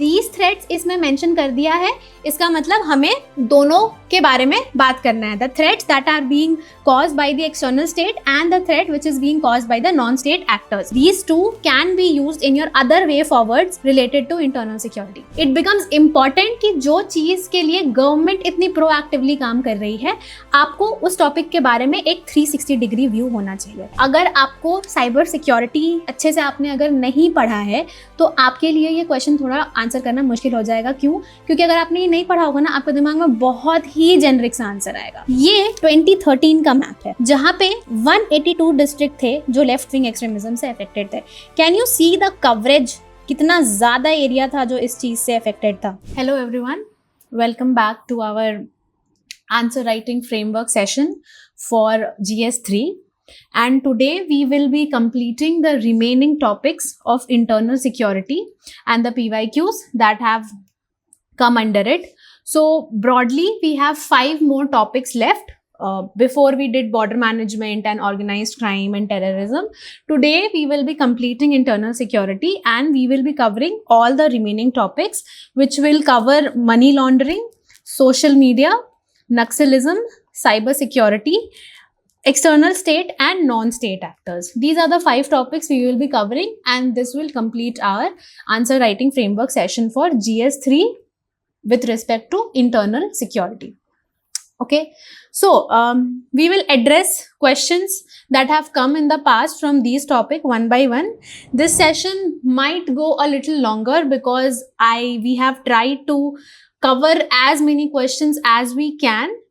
These threats इसमें mention कर दिया है, इसका मतलब हमें दोनों के बारे में बात करना है. The threats that are being caused by the external state and the threat which is being caused by the non-state actors. These two can be used in your other way forwards related to internal security. It becomes important कि जो चीज के लिए government इतनी proactively काम कर रही है, आपको उस टॉपिक के बारे में एक 360 डिग्री व्यू होना चाहिए. अगर आपको साइबर सिक्योरिटी अच्छे से आपने अगर नहीं पढ़ा है तो आपके लिए ये क्वेश्चन थोड़ा आंसर करना मुश्किल हो जाएगा. क्यों? क्योंकि अगर आपने ये नहीं पढ़ा होगा ना, आपके दिमाग में बहुत ही जेनरिक सा आंसर आएगा. ये 2013 का मैप है जहां पे 182 डिस्ट्रिक्ट थे जो लेफ्ट विंग एक्सट्रीमिज्म से अफेक्टेड थे. Can you see the coverage? कितना ज्यादा एरिया था जो इस चीज से अफेक्टेड था. Hello everyone, welcome back to our answer writing framework session for GS3. And today we will be completing the remaining topics of internal security and the PYQs that have come under it. So broadly we have 5 more topics left. Before we did border management and organized crime and terrorism. Today we will be completing internal security and we will be covering all the remaining topics, which will cover money laundering, social media, Naxalism, cyber security, external state and non-state actors. These are the 5 topics we will be covering, and this will complete our answer writing framework session for GS3 with respect to internal security. Okay, so we will address questions that have come in the past from these topics one by one. This session might go a little longer because we have tried to cover as many questions as we can.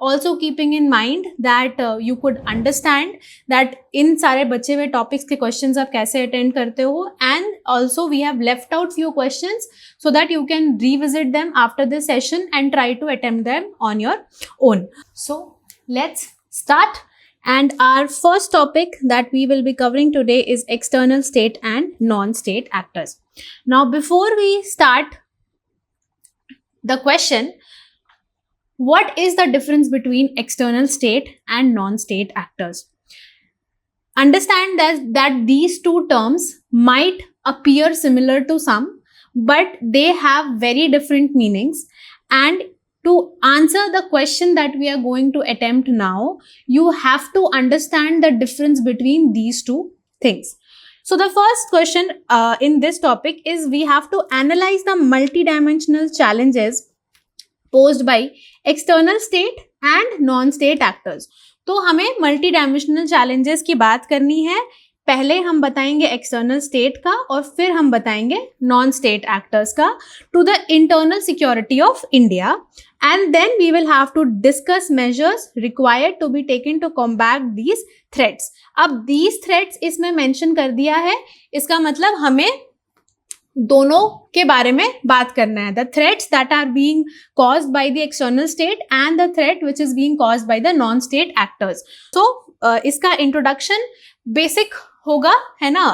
Also keeping in mind that you could understand that in सारे बचे हुए topics के questions आप कैसे attend करते हो, and also we have left out few questions so that you can revisit them after this session and try to attempt them on your own. So let's start, and our first topic that we will be covering today is external state and non-state actors. Now before we start the question, what is the difference between external state and non-state actors? Understand that these two terms might appear similar to some, but they have very different meanings. And to answer the question that we are going to attempt now, you have to understand the difference between these two things. So the first question in this topic is we have to analyze the multidimensional challenges posed by external state and non-state actors. तो हमें multi dimensional challenges की बात करनी है. पहले हम बताएंगे external state का और फिर हम बताएंगे नॉन स्टेट एक्टर्स का to the internal security of India, and then we will have to discuss measures required to be taken to combat these threats. अब दीज थ्रेट्स इसमें मेंशन कर दिया है, इसका मतलब हमें दोनों के बारे में बात करना है. The threats that are being caused by the external state and the threat which is being caused by the non state actors. तो इसका इंट्रोडक्शन बेसिक होगा, है ना.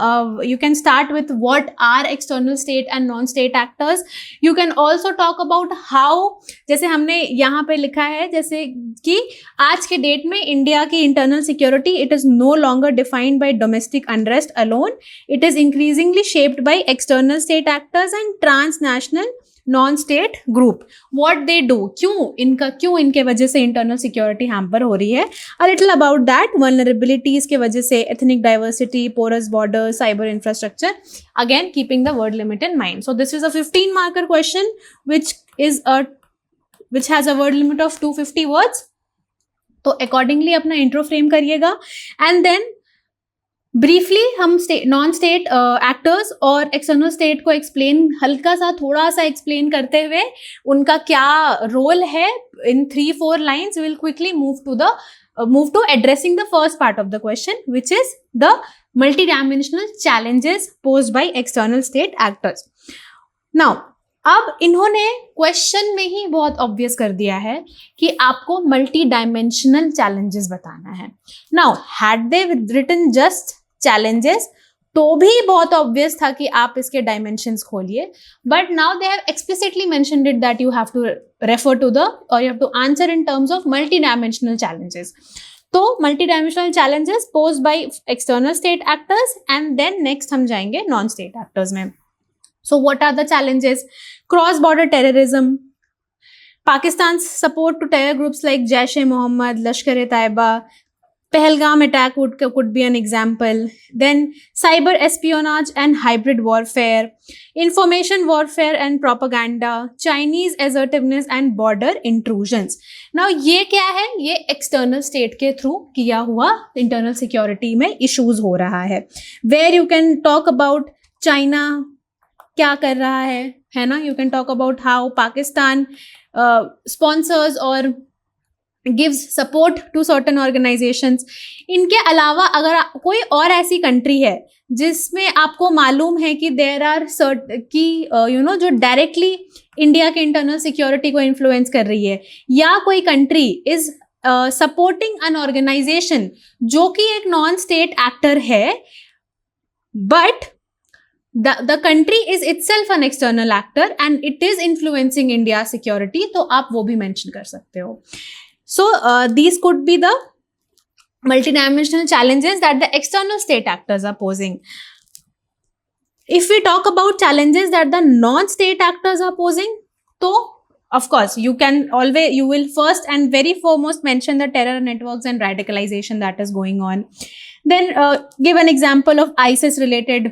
You can start with what are external state and non state actors. You can also talk about how, जैसे हमने यहाँ पे लिखा है, जैसे कि आज के डेट में इंडिया की internal security it is no longer defined by domestic unrest alone. It is increasingly shaped by external state actors and transnational non state group. What they do, क्यों इनके वजह से इंटरनल सिक्योरिटी हैम्पर हो रही है. A little about that, vulnerabilities के वजह से, ethnic diversity, porous border, cyber infrastructure, again keeping the word limit in mind. So this is a 15 marker question which has a word limit of 250 words. तो accordingly अपना intro frame करिएगा, and then briefly हम non state actors और external state को explain, हल्का सा थोड़ा सा एक्सप्लेन करते हुए उनका क्या रोल है इन 3-4 lines. Will quickly move to addressing the first part of the question, which is the multidimensional challenges posed by external state actors. Now, अब इन्होंने क्वेश्चन में ही बहुत ऑब्वियस कर दिया है कि आपको मल्टी डायमेंशनल चैलेंजेस बताना है. Now had they written just challenges तो भी बहुत ऑब्वियस था कि आप इसके डायमेंशंस खोलिए, but now they have explicitly mentioned it that you have to refer to the और you have to answer in terms of multi dimensional challenges. तो multi dimensional challenges posed by external state actors, and then next हम जाएंगे non state actors में. So what are the challenges? Cross-border terrorism, Pakistan's support to terror groups like Jaish-e-Mohammed, Lashkar-e-Taiba, Pahalgam attack could be an example. Then cyber espionage and hybrid warfare, information warfare and propaganda, Chinese assertiveness and border intrusions. Now ये क्या है? ये external state के through किया हुआ internal security में issues हो रहा है. Where you can talk about China क्या कर रहा है ना? You can talk about how Pakistan sponsors or gives support to certain organizations. इनके अलावा अगर कोई और ऐसी कंट्री है जिसमें आपको मालूम है कि देयर आर कि जो डायरेक्टली इंडिया के इंटरनल सिक्योरिटी को इन्फ्लुएंस कर रही है, या कोई country is supporting an organisation जो कि एक नॉन स्टेट एक्टर है, but the country is itself an external actor and it is influencing India security, तो आप वो भी mention कर सकते हो. So these could be the multidimensional challenges that the external state actors are posing. If we talk about challenges that the non-state actors are posing, so of course you will first and very foremost mention the terror networks and radicalization that is going on. Then give an example of ISIS related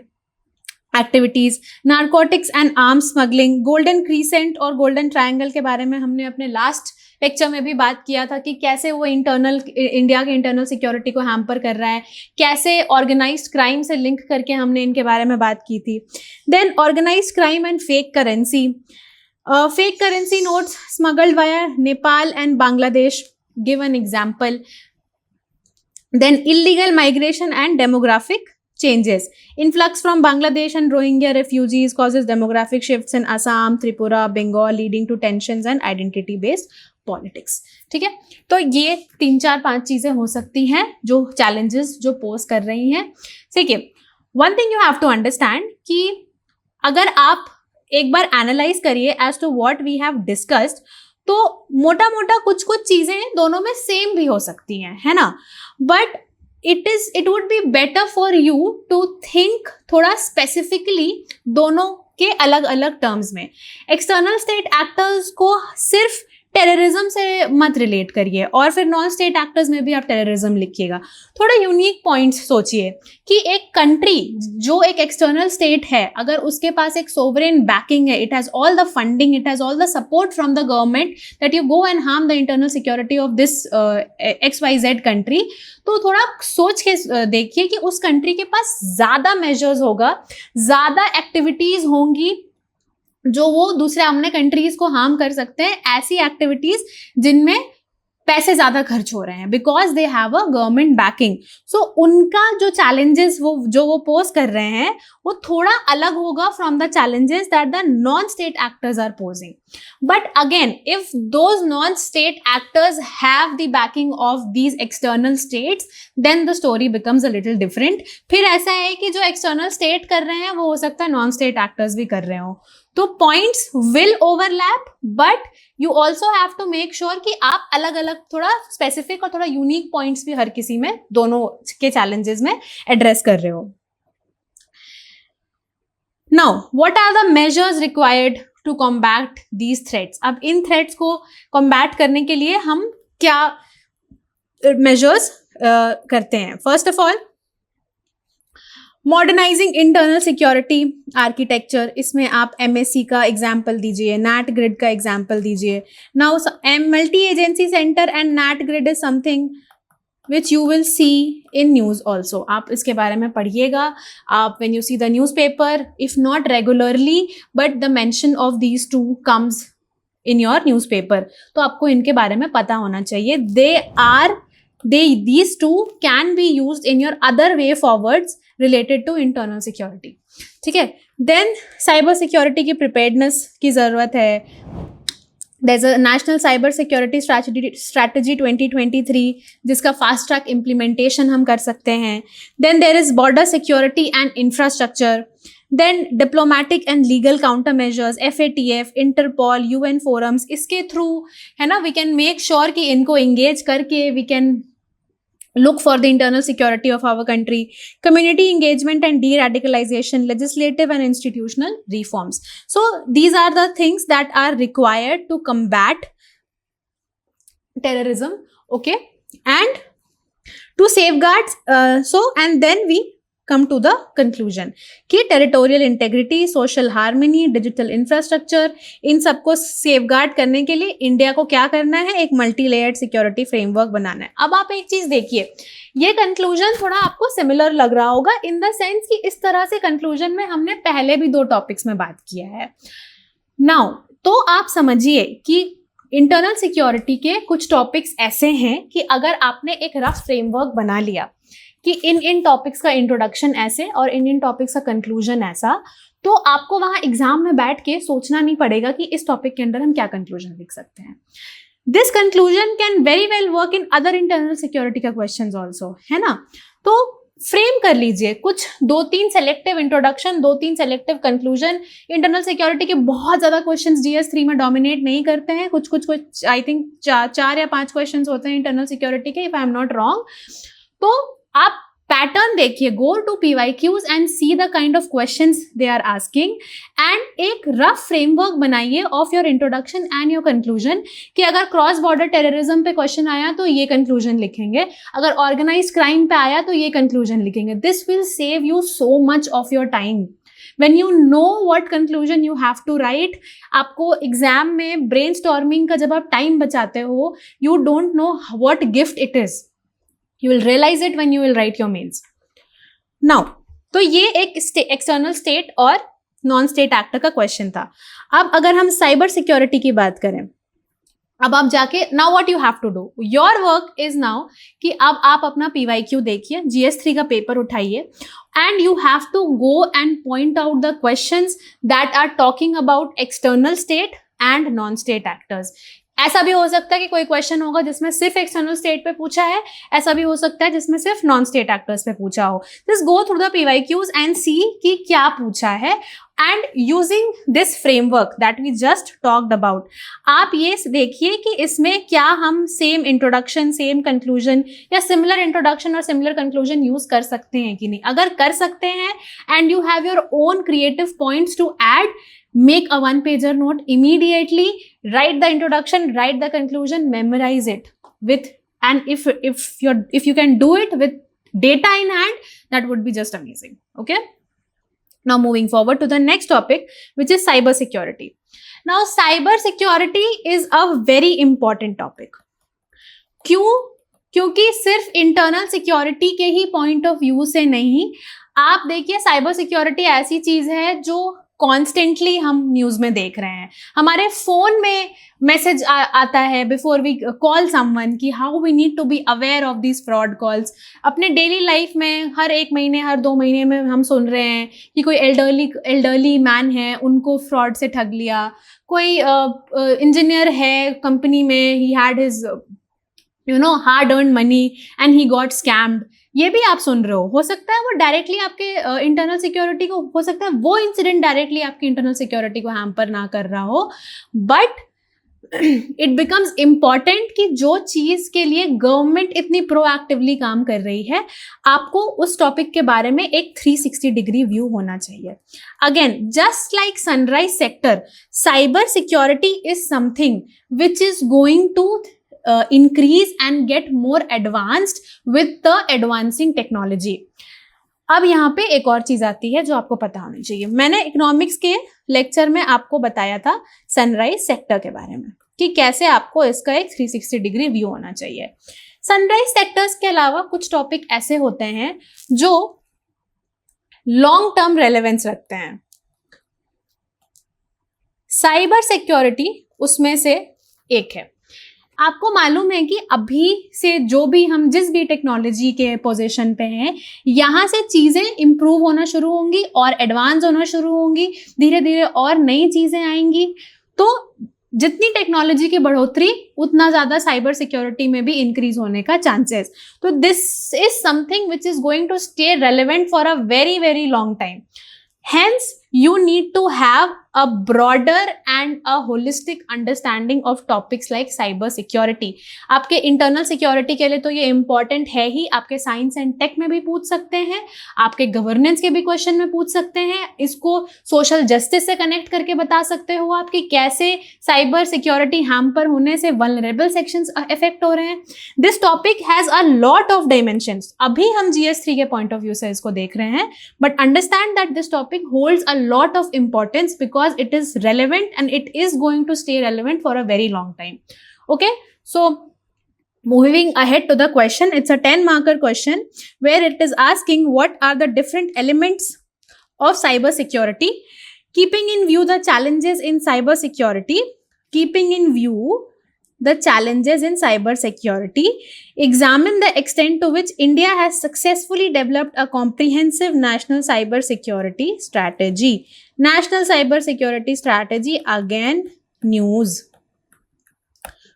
activities, narcotics and arms smuggling, golden crescent और golden triangle के बारे में हमने अपने last lecture में भी बात किया था कि कैसे वो इंडिया के इंटरनल सिक्योरिटी को हैम्पर कर रहा है, कैसे ऑर्गेनाइज्ड क्राइम से लिंक करके हमने इनके बारे में बात की थी. Then organised crime and fake currency notes smuggled via Nepal and Bangladesh, give an example. Then illegal migration and demographic changes. Influx from Bangladesh and Rohingya refugees causes demographic shifts in Assam, Tripura, Bengal, leading to tensions and identity-based politics. ठीक है, तो ये 3-4-5 चीजें हो सकती हैं जो challenges जो पोज कर रही हैं. ठीक है, one thing you have to understand कि अगर आप एक बार एनालाइज करिए as to what we have discussed, तो मोटा मोटा कुछ चीजें दोनों में सेम भी हो सकती हैं, है ना, but it would be better for you to think थोड़ा specifically दोनों के अलग अलग टर्म्स में. एक्सटर्नल स्टेट एक्टर्स को सिर्फ टेररिज्म से मत रिलेट करिए, और फिर नॉन स्टेट एक्टर्स में भी आप टेररिज्म लिखिएगा. थोड़ा यूनिक पॉइंट्स सोचिए कि एक कंट्री जो एक एक्सटर्नल स्टेट है, अगर उसके पास एक सोवरेन बैकिंग है, it has all the funding, it has all the support from the government that you go and harm the internal security of this XYZ country, तो थोड़ा सोच के देखिए कि उस कंट्री के पास ज्यादा मेजर्स होगा, ज्यादा एक्टिविटीज होंगी जो वो दूसरे अन्य कंट्रीज को हार्म कर सकते हैं, ऐसी एक्टिविटीज जिनमें पैसे ज्यादा खर्च हो रहे हैं, because they have a government backing. So उनका जो चैलेंजेस वो पोज कर रहे हैं वो थोड़ा अलग होगा from the challenges that the non state actors are posing. But again, if those non state actors have the backing of these external states, then the story becomes a little different. फिर ऐसा है कि जो external state कर रहे हैं वो हो सकता है नॉन स्टेट एक्टर्स भी कर रहे हो, तो points will overlap, but you also have to make sure कि आप अलग अलग थोड़ा स्पेसिफिक और थोड़ा यूनिक पॉइंट्स भी हर किसी में, दोनों के चैलेंजेस में एड्रेस कर रहे हो. Now what are the measures required to combat these threats. अब इन थ्रेट्स को कॉम्बैट करने के लिए हम क्या मेजर्स करते हैं. First of all, modernising internal security architecture, इसमें आप MSC का एग्जाम्पल दीजिए, NAT ग्रिड का एग्जाम्पल दीजिए. Now multi agency centre and NAT grid is something which you will see in news also. आप इसके बारे में पढ़िएगा. आप when you see the news paper, if not regularly but the mention of these two comes in your news paper, तो आपको इनके बारे में पता होना चाहिए. these two can be used in your other way forwards related to internal security. ठीक है. Then cyber security की preparedness की ज़रूरत है. There's a national cyber security strategy 2023 जिसका fast track implementation हम कर सकते हैं. Then there is border security and infrastructure. Then diplomatic and legal countermeasures, FATF, Interpol, UN forums, इसके through है ना, we can make sure कि इनको engage करके we can look for the internal security of our country, community engagement and de-radicalization, legislative and institutional reforms. So these are the things that are required to combat terrorism, okay, and to safeguard, and then we come to the conclusion कि territorial integrity, social harmony, digital infrastructure, इन सबको safeguard करने के लिए India को क्या करना है, एक मल्टी लेयर्ड सिक्योरिटी फ्रेमवर्क बनाना है. अब आप एक चीज देखिए, ये कंक्लूजन थोड़ा आपको सिमिलर लग रहा होगा इन द सेंस कि इस तरह से कंक्लूजन में हमने पहले भी 2 टॉपिक्स में बात किया है. नाउ तो आप समझिए कि इंटरनल सिक्योरिटी के कुछ टॉपिक्स ऐसे हैं कि अगर आपने एक रफ फ्रेमवर्क बना लिया कि इन टॉपिक्स का इंट्रोडक्शन ऐसे और इन टॉपिक्स का कंक्लूजन ऐसा, तो आपको वहां एग्जाम में बैठ के सोचना नहीं पड़ेगा कि इस टॉपिक के अंदर हम क्या कंक्लूजन लिख सकते हैं. This conclusion can very well work in other internal security का क्वेश्चंस ऑल्सो, है ना. तो फ्रेम कर लीजिए कुछ 2-3 selective introduction, 2-3 selective conclusion. Internal security के बहुत ज्यादा क्वेश्चंस DS3 में डोमिनेट नहीं करते हैं, कुछ आई थिंक 4 या 5 क्वेश्चंस होते हैं इंटरनल सिक्योरिटी के, if I am not wrong. तो आप पैटर्न देखिए, go to PYQs and see the kind of questions they are asking and एक रफ फ्रेमवर्क बनाइए of your introduction and your conclusion कि अगर क्रॉस बॉर्डर टेररिज्म पे question आया तो ये कंक्लूजन लिखेंगे, अगर ऑर्गेनाइज्ड क्राइम पे आया तो ये कंक्लूजन लिखेंगे. This will save you so much of your time. When you know what conclusion you have to write, आपको एग्जाम में ब्रेनस्टॉर्मिंग का जब आप टाइम बचाते हो, you don't know what gift it is. You will realize it when you will write your mains. Now, तो ये एक एक्सटर्नल स्टेट और नॉन स्टेट एक्टर का क्वेश्चन था. अब अगर हम साइबर सिक्योरिटी की बात करें, अब आप जाके now what you have to do, your work is now कि अब आप अपना PYQ देखिए, GS3 का पेपर उठाइए and you have to go and point out the questions that are talking about external state and non state actors. ऐसा भी हो सकता है कि कोई क्वेश्चन होगा जिसमें सिर्फ एक्सटर्नल स्टेट पे पूछा है, ऐसा भी हो सकता है जिसमें सिर्फ नॉन स्टेट एक्टर्स पे पूछा हो. Just go through the PYQs and see कि क्या पूछा है and using this framework that we just talked about, आप ये देखिए कि इसमें क्या हम सेम इंट्रोडक्शन, सेम कंक्लूजन या सिमिलर इंट्रोडक्शन और सिमिलर कंक्लूजन यूज कर सकते हैं कि नहीं. अगर कर सकते हैं and you have your own creative points to add, make a 1-pager note immediately, write the introduction, write the conclusion, memorize it with, and if you can do it with data in hand, that would be just amazing. Okay, now moving forward to the next topic, which is cyber security. Now cyber security is a very important topic. क्यों? क्योंकि सिर्फ internal security के ही point of view से नहीं, आप देखिए cyber security ऐसी चीज है जो कॉन्स्टेंटली हम न्यूज में देख रहे हैं. हमारे फोन में मैसेज आता है बिफोर वी कॉल समवन कि how we need to be aware of this fraud calls. अपने डेली लाइफ में हर 1 महीने, हर 2 महीने में हम सुन रहे हैं कि कोई एल्डरली मैन है, उनको फ्रॉड से ठग लिया. कोई इंजीनियर है कंपनी में, he had his hard earn money and he got scammed. ये भी आप सुन रहे हो सकता है वो डायरेक्टली आपके इंटरनल सिक्योरिटी को, हो सकता है वो इंसिडेंट डायरेक्टली आपकी इंटरनल सिक्योरिटी को हैम्पर ना कर रहा हो, बट इट बिकम्स इम्पॉर्टेंट कि जो चीज के लिए गवर्नमेंट इतनी प्रोएक्टिवली काम कर रही है, आपको उस टॉपिक के बारे में एक 360 डिग्री व्यू होना चाहिए. Again, just like sunrise sector, cyber security is something which is going to increase and get more advanced with the advancing technology. अब यहाँ पे एक और चीज आती है जो आपको पता होनी चाहिए. मैंने इकोनॉमिक्स के लेक्चर में आपको बताया था सनराइज सेक्टर के बारे में कि कैसे आपको इसका एक 360 डिग्री व्यू होना चाहिए. सनराइज सेक्टर्स के अलावा कुछ टॉपिक ऐसे होते हैं जो लॉन्ग टर्म रेलेवेंस रखते हैं. साइबर सिक्योरिटी उसमें से एक है. आपको मालूम है कि अभी से जो भी हम जिस भी टेक्नोलॉजी के पोजीशन पे हैं, यहाँ से चीज़ें इम्प्रूव होना शुरू होंगी और एडवांस होना शुरू होंगी, धीरे धीरे और नई चीज़ें आएंगी. तो जितनी टेक्नोलॉजी की बढ़ोतरी उतना ज़्यादा साइबर सिक्योरिटी में भी इंक्रीज होने का चांसेस. तो this is something which is going to stay relevant for a very very long time. Hence, you need to have a broader and a holistic understanding of topics like cyber security. आपके internal security के लिए तो ये important है ही, आपके science and take में भी पूछ सकते हैं, आपके गवर्नेंस के भी क्वेश्चन में पूछ सकते हैं, इसको सोशल जस्टिस से कनेक्ट करके बता सकते हो आप कि कैसे साइबर सिक्योरिटी हैम्पर होने से वल्नरेबल सेक्शंस इफेक्ट हो रहे हैं. This topic has a lot of dimensions. अभी हम GS3 के पॉइंट ऑफ व्यू से इसको देख रहे हैं, but understand that this topic holds a lot of importance because it is relevant and it is going to stay relevant for a very long time. Okay, so moving ahead to the question, it's a 10 marker question where it is asking what are the different elements of cyber security. Keeping in view the challenges in cyber security, keeping in view the challenges in cyber security, examine the extent to which India has successfully developed a comprehensive national cyber security strategy. National cyber security strategy, again news.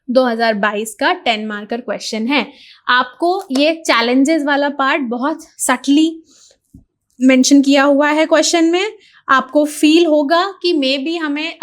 2022 का 10 marker question है. आपको ये challenges वाला part बहुत subtly mention किया हुआ है question में. आपको फील होगा कि मे बी हमें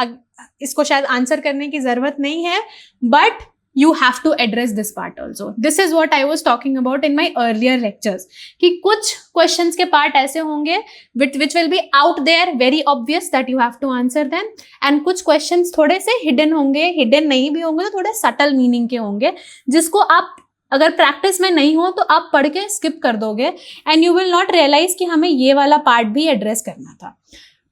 इसको शायद आंसर करने की जरूरत नहीं है, but you have to address this part also. This is what I was talking about in my earlier lectures, कि कुछ questions के part ऐसे होंगे which will be out there, very obvious that you have to answer them, and कुछ questions थोड़े से hidden होंगे, hidden नहीं भी होंगे तो थोड़े subtle meaning के होंगे, जिसको आप अगर प्रैक्टिस में नहीं हो तो आप पढ़ के स्किप कर दोगे and you will not realize कि हमें ये वाला पार्ट भी एड्रेस करना था.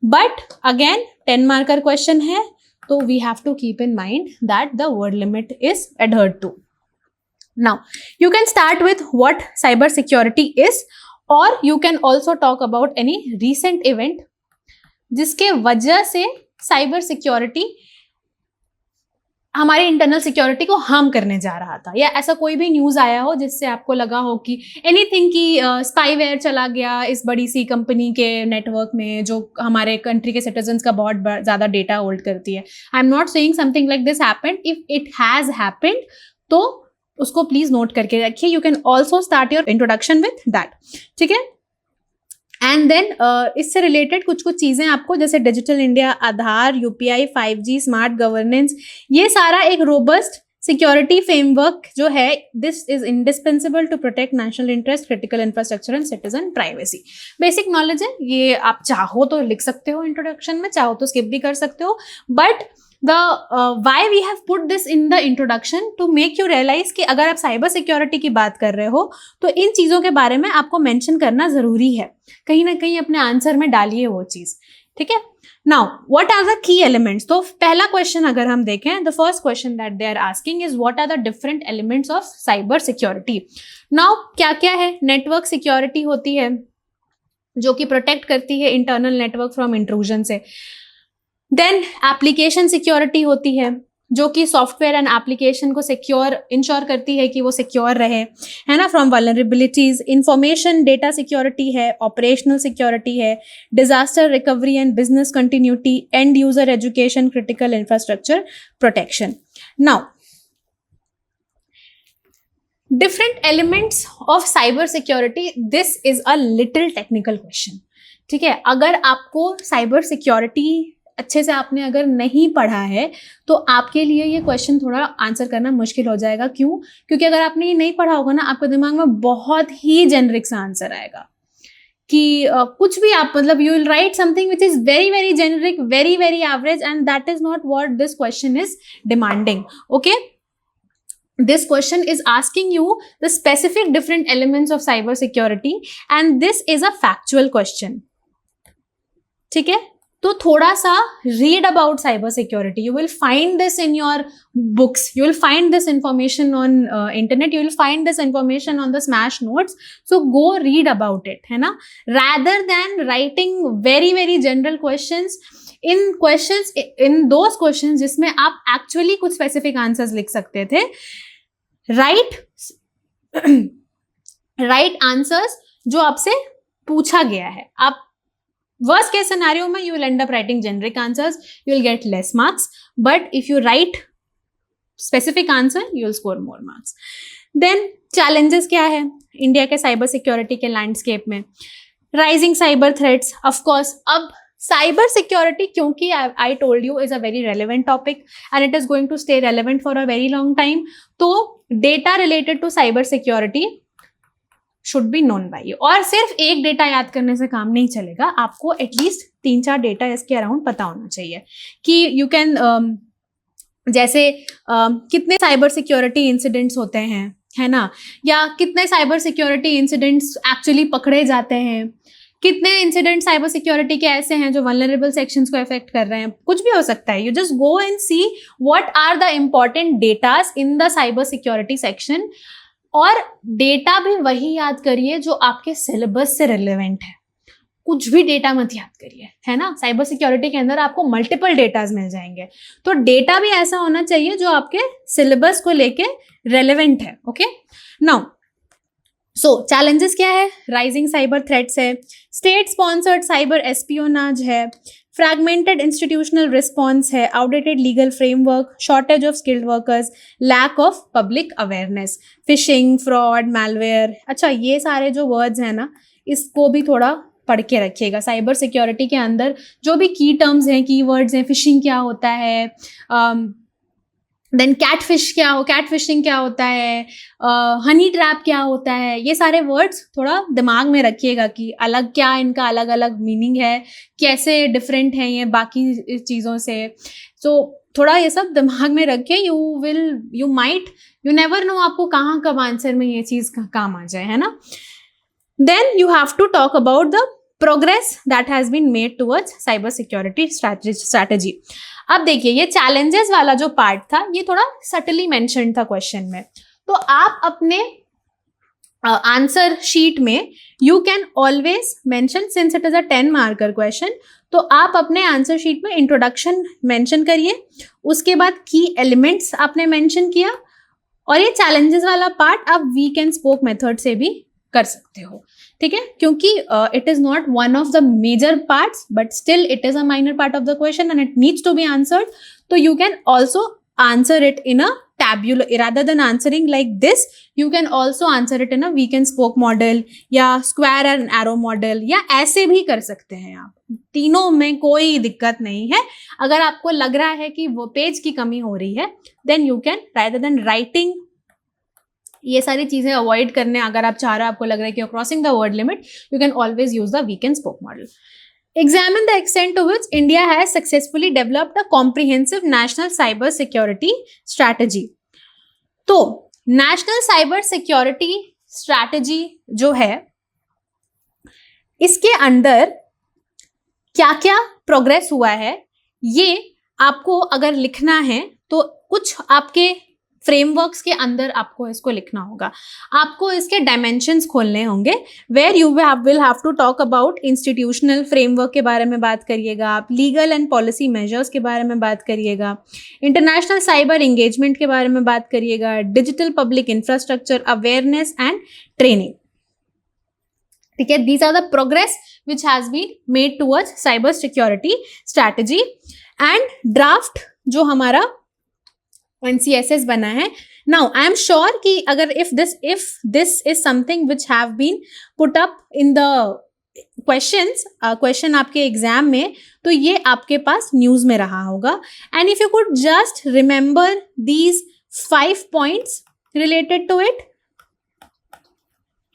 बट अगेन 10 मार्कर क्वेश्चन है, तो we have to keep in mind that the word limit is adhered to. Now, you can start with what cyber security is, or you can also talk about any recent event जिसके वजह से cyber security हमारी internal security को harm करने जा रहा था, या ऐसा कोई भी न्यूज़ आया हो जिससे आपको लगा हो कि एनीथिंग की स्पाईवेयर चला गया इस बड़ी सी कंपनी के नेटवर्क में जो हमारे कंट्री के सिटीजन्स का बहुत ज़्यादा डेटा होल्ड करती है. आई am not saying something like this happened. If it has happened तो उसको प्लीज़ नोट करके रखिए. You can also start your introduction with that. ठीक है. एंड देन इससे रिलेटेड कुछ कुछ चीज़ें आपको, जैसे digital India, Aadhaar, UPI, 5G, smart governance, ये सारा एक रोबस्ट सिक्योरिटी फ्रेमवर्क जो है, this is indispensable to protect national interest, critical infrastructure and citizen privacy. Basic knowledge है ये, आप चाहो तो लिख सकते हो इंट्रोडक्शन में, चाहो तो स्किप भी कर सकते हो, but why we have put this in the introduction to make you realize कि अगर आप साइबर सिक्योरिटी की बात कर रहे हो तो इन चीज़ों के बारे में आपको मेंशन करना ज़रूरी है. कहीं ना कहीं अपने आंसर में डालिए वो चीज़. ठीक है. Now what are the key elements. तो पहला क्वेश्चन अगर हम देखें, the first question that they are asking is what are the different elements of cyber security. Now क्या क्या है. नेटवर्क सिक्योरिटी होती है जो कि प्रोटेक्ट करती है इंटरनल नेटवर्क फ्रॉम इंट्रूजन से. देन एप्लीकेशन सिक्योरिटी होती है जो कि सॉफ्टवेयर एंड एप्लीकेशन को इंश्योर करती है कि वो सिक्योर रहे, है ना, from vulnerabilities. Information data security है, ऑपरेशनल सिक्योरिटी है, disaster recovery and business continuity, and user education, critical infrastructure protection. Now different elements of cyber security, this is a little technical question. ठीक है. अगर आपको cyber security अच्छे से आपने अगर नहीं पढ़ा है तो आपके लिए ये क्वेश्चन थोड़ा आंसर करना मुश्किल हो जाएगा. क्यों? क्योंकि अगर आपने ये नहीं पढ़ा होगा ना, आपके दिमाग में बहुत ही जेनरिक सा आंसर आएगा कि कुछ भी आप, मतलब you will write something which is very very generic, very very average, and that is not what this question is demanding. Okay. This question is asking you the specific different elements of cyber security, and this is a factual question. ठीक है. तो थोड़ा सा read about cyber security. You will find this in your books. You will find this information on internet. You will find this information on the smash notes. So go read about it, है ना? Rather than writing very very general questions. In those questions जिसमें आप actually कुछ specific answers लिख सकते थे, right answers जो आपसे पूछा गया है. आप वर्स्ट केस सिनेरियो में you will end up writing generic answers, you will get less marks, but if you write specific answer you will score more marks. Then challenges क्या है इंडिया के साइबर सिक्योरिटी के landscape में. Rising cyber threats. Of course अब cyber security, क्योंकि I told you is a very relevant topic and it is going to stay relevant for a very long time, तो data related to cyber security should be known by you. और सिर्फ एक data याद करने से काम नहीं चलेगा, आपको एटलीस्ट 3-4 डेटा इसके अराउंड पता होना चाहिए कि यू कैन जैसे कितने साइबर सिक्योरिटी इंसिडेंट्स होते हैं, है ना, या कितने साइबर सिक्योरिटी इंसिडेंट्स एक्चुअली पकड़े जाते हैं, कितने इंसिडेंट साइबर सिक्योरिटी के ऐसे हैं जो वल्नरेबल सेक्शंस को अफेक्ट कर रहे हैं, कुछ भी हो सकता है। You just go and see what are the important datas in the cyber security section, और डेटा भी वही याद करिए जो आपके सिलेबस से रिलेवेंट है। कुछ भी डेटा मत याद करिए, है ना। साइबर सिक्योरिटी के अंदर आपको मल्टीपल डेटाज मिल जाएंगे, तो डेटा भी ऐसा होना चाहिए जो आपके सिलेबस को लेके रेलेवेंट है। ओके, नाउ सो चैलेंजेस क्या है? राइजिंग साइबर थ्रेट्स है, स्टेट स्पॉन्सर्ड साइबर एस्पियोनाज है, फ्रैगमेंटेड इंस्टीट्यूशनल रिस्पॉन्स है, outdated legal framework, shortage of skilled workers, lack of public awareness, phishing, fraud, malware. अच्छा, ये सारे जो वर्ड्स हैं ना, इसको भी थोड़ा पढ़ के रखिएगा। साइबर सिक्योरिटी के अंदर जो भी की टर्म्स हैं, की वर्ड्स हैं, फिशिंग क्या होता है, देन कैटफिशिंग क्या होता है, हनी ट्रैप क्या होता है, ये सारे वर्ड्स थोड़ा दिमाग में रखिएगा कि अलग क्या इनका अलग अलग मीनिंग है, कैसे डिफरेंट है ये बाकी चीज़ों से। तो थोड़ा ये सब दिमाग में रखिए, यू नेवर नो आपको कहाँ कब आंसर में ये चीज़ काम आ जाए, है ना। Then you have to talk about the progress that has been made towards cyber security strategy. अब देखिए, ये challenges वाला जो पार्ट था ये थोड़ा subtly mentioned था क्वेश्चन में, तो आप अपने आंसर शीट में you can always mention, since it is a 10 marker question, तो आप अपने आंसर शीट में इंट्रोडक्शन मेंशन करिए, उसके बाद की एलिमेंट्स आपने मेंशन किया, और ये चैलेंजेस वाला पार्ट आप वीक एंड स्पोक मेथड से भी कर सकते हो, ठीक है, क्योंकि it is not one of the major parts but still it is a minor part of the question and it needs to be answered. तो you can also answer it in a tabular, rather than answering like this, you can also answer it in a weak and spoke model या square and arrow model, या ऐसे भी कर सकते हैं आप। तीनों में कोई दिक्कत नहीं है। अगर आपको लग रहा है कि वो पेज की कमी हो रही है, then you can, rather than writing, ये सारी चीजें अवॉइड करने, अगर आप चाह रहे हो, आपको लग रहा है कि crossing the word limit, you can always use the weak and spoke model. Examine the extent to which India has successfully developed a comprehensive national cyber security strategy. तो national cyber security strategy जो है, इसके अंदर क्या क्या progress हुआ है, ये आपको अगर लिखना है तो कुछ आपके फ्रेमवर्क्स के अंदर आपको इसको लिखना होगा। आपको इसके डायमेंशंस खोलने होंगे, where you will have to talk about institutional framework के बारे में बात करिएगा आप, लीगल एंड पॉलिसी मेजर्स के बारे में बात करिएगा, इंटरनेशनल साइबर एंगेजमेंट के बारे में बात करिएगा, digital public infrastructure awareness and training, ठीक है। These are the progress which has been made towards cyber security strategy. And draft जो हमारा NCSS बना है, नाउ आई एम श्योर कि अगर if this is something which have been put up in the question आपके exam में, तो ये आपके पास न्यूज में रहा होगा। And if you could just remember these 5 points related to it,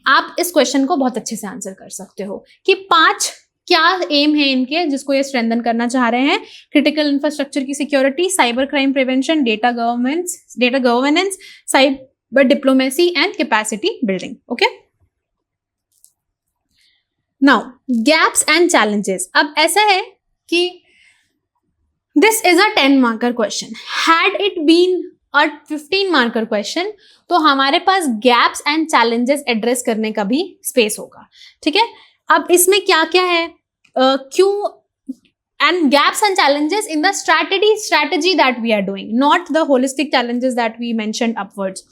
आप इस क्वेश्चन को बहुत अच्छे से आंसर कर सकते हो कि 5 क्या एम है इनके, जिसको ये स्ट्रेंथन करना चाह रहे हैं। क्रिटिकल इंफ्रास्ट्रक्चर की security, cyber crime prevention, data governance, cyber diplomacy and capacity building. Okay, now gaps and challenges. अब ऐसा है कि this is a 10 marker question, had it been a 15 marker question तो हमारे पास गैप्स एंड चैलेंजेस एड्रेस करने का भी स्पेस होगा, ठीक है। अब इसमें क्या क्या है, क्यों, and gaps and challenges in the strategy that we are doing, not the holistic challenges that we mentioned upwards.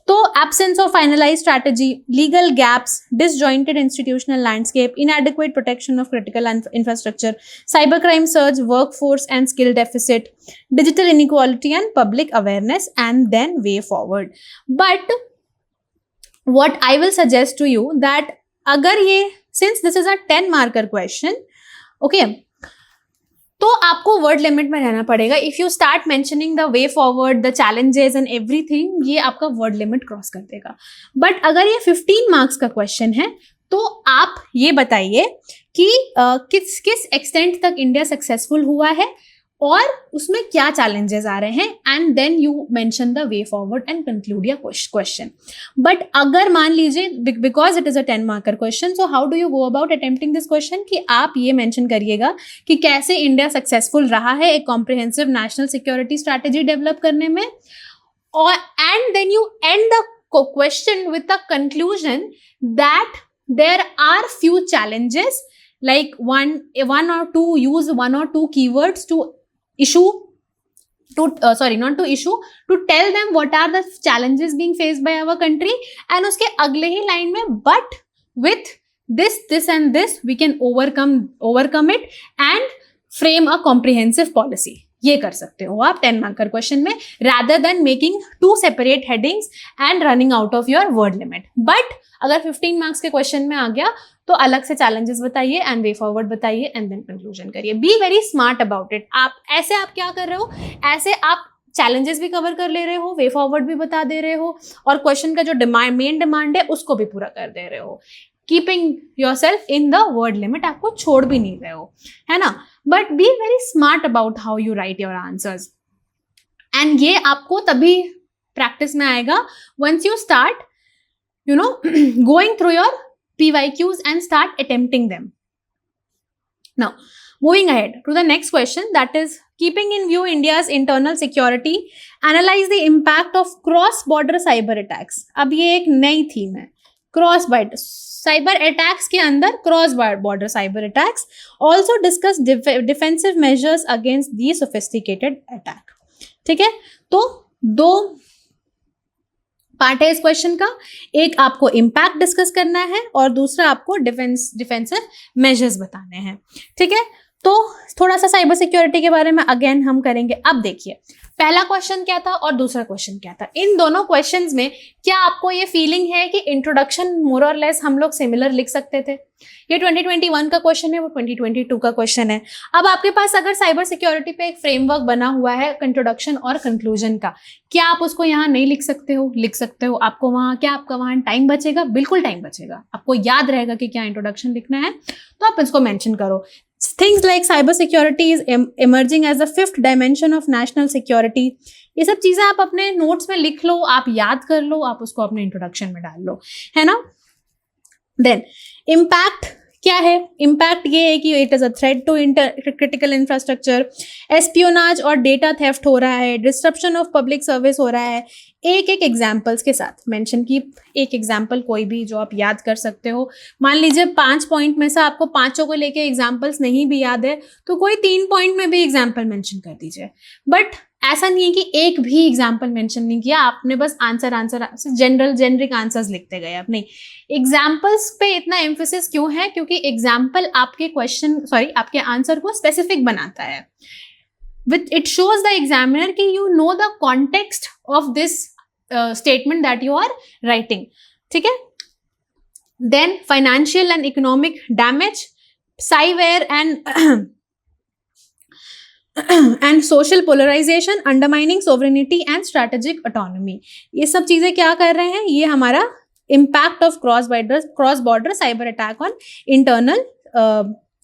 तो absence of finalized strategy, legal gaps, disjointed institutional landscape, inadequate protection of critical infrastructure, cybercrime surge, workforce and skill deficit, digital inequality and public awareness, and then way forward. But what I will suggest to you that अगर ये, since this is a 10 marker question, okay, तो आपको word limit में रहना पड़ेगा. If you start mentioning the way forward, the challenges and everything, ये आपका word limit cross कर देगा. बट अगर ये 15 मार्क्स का क्वेश्चन है तो आप ये बताइए कि किस किस एक्सटेंट तक इंडिया सक्सेसफुल हुआ है और उसमें क्या चैलेंजेस आ रहे हैं, and then you mention the way forward and conclude your question. But अगर मान लीजिए because it is a 10 marker question, so how do you go about attempting this question कि आप ये मेंशन करिएगा कि कैसे इंडिया सक्सेसफुल रहा है एक comprehensive national security strategy develop करने में, और and then you end the question with the conclusion that there are few challenges, like one or two, use one or two keywords to issue to not to issue, to tell them what are the challenges being faced by our country, and uske agle hi line mein but with this and this we can overcome it and frame a comprehensive policy. ये कर सकते हो आप 10 marker question में, rather than making 2 separate headings and running out of your word limit. But अगर 15 marks के question में आ गया तो अलग से चैलेंजेस बताइए एंड वे फॉरवर्ड बताइए एंड देन कंक्लूजन करिए. B very smart about it. आप क्या कर रहे हो, ऐसे आप चैलेंजेस भी कवर कर ले रहे हो, वे फॉरवर्ड भी बता दे रहे हो, और क्वेश्चन का जो मेन डिमांड है उसको भी पूरा कर दे रहे हो. Keeping yourself in the word limit, आपको छोड़ भी नहीं रहे हो, है ना. But be very smart about how you write your answers, and ये आपको तभी प्रैक्टिस में आएगा once you start going through your PYQs and start attempting them. Now, moving ahead to the next question, that is, keeping in view India's internal security, analyze the impact of cross-border cyber attacks. अब ये एक नई theme है, cross-border cyber attacks के अंदर cross-border cyber attacks. Also discuss defensive measures against these sophisticated attack. ठीक है, तो 2 पार्ट है इस क्वेश्चन का. एक आपको इम्पैक्ट डिस्कस करना है और दूसरा आपको डिफेंसिव मेजर्स बताने हैं. ठीक है, तो थोड़ा सा साइबर सिक्योरिटी के बारे में अगेन हम करेंगे. अब देखिए, पहला क्वेश्चन क्या था और दूसरा क्वेश्चन क्या था. इन दोनों क्वेश्चंस में क्या आपको ये फीलिंग है कि इंट्रोडक्शन मोर और लेस हम लोग सिमिलर लिख सकते थे? ये 2021 का क्वेश्चन है, वो 2022 का क्वेश्चन है. अब आपके पास अगर साइबर सिक्योरिटी पे एक फ्रेमवर्क बना हुआ है इंट्रोडक्शन और कंक्लूजन का, क्या आप उसको यहाँ नहीं लिख सकते हो? लिख सकते हो. आपको वहाँ क्या आपका वहाँ टाइम बचेगा? बिल्कुल टाइम बचेगा. आपको याद रहेगा कि क्या इंट्रोडक्शन लिखना है, तो आप इसको मेंशन करो. Things like cyber security is emerging as the 5th dimension of national security. ये सब चीजें आप अपने नोट्स में लिख लो, आप याद कर लो, आप उसको अपने इंट्रोडक्शन में डाल लो, है ना. देन इम्पैक्ट क्या है? इम्पैक्ट ये है कि it is a threat to critical infrastructure, espionage और डेटा थेफ्ट हो रहा है, डिस्ट्रप्शन ऑफ पब्लिक सर्विस हो रहा है. एक एग्जाम्पल्स के साथ मेंशन की, एक एग्जाम्पल कोई भी जो आप याद कर सकते हो. मान लीजिए 5 पॉइंट में से आपको 5 को लेके एग्जाम्पल्स नहीं भी याद है तो कोई 3 पॉइंट में भी एग्जाम्पल मेंशन कर दीजिए. बट ऐसा नहीं है कि एक भी एग्जाम्पल मेंशन नहीं किया आपने, बस आंसर जेनरिक आंसर्स लिखते गए. आप नहीं, एग्जाम्पल्स पे इतना एम्फेसिस क्यों है? क्योंकि एग्जाम्पल आपके आंसर को स्पेसिफिक बनाता है. It shows the examiner कि you know the context of this statement that you are writing. ठीक है. Then financial and economic damage, cyber and social polarization, undermining sovereignty and strategic autonomy. ये सब चीजें क्या कर रहे हैं? ये हमारा impact of cross-border cyber attack on internal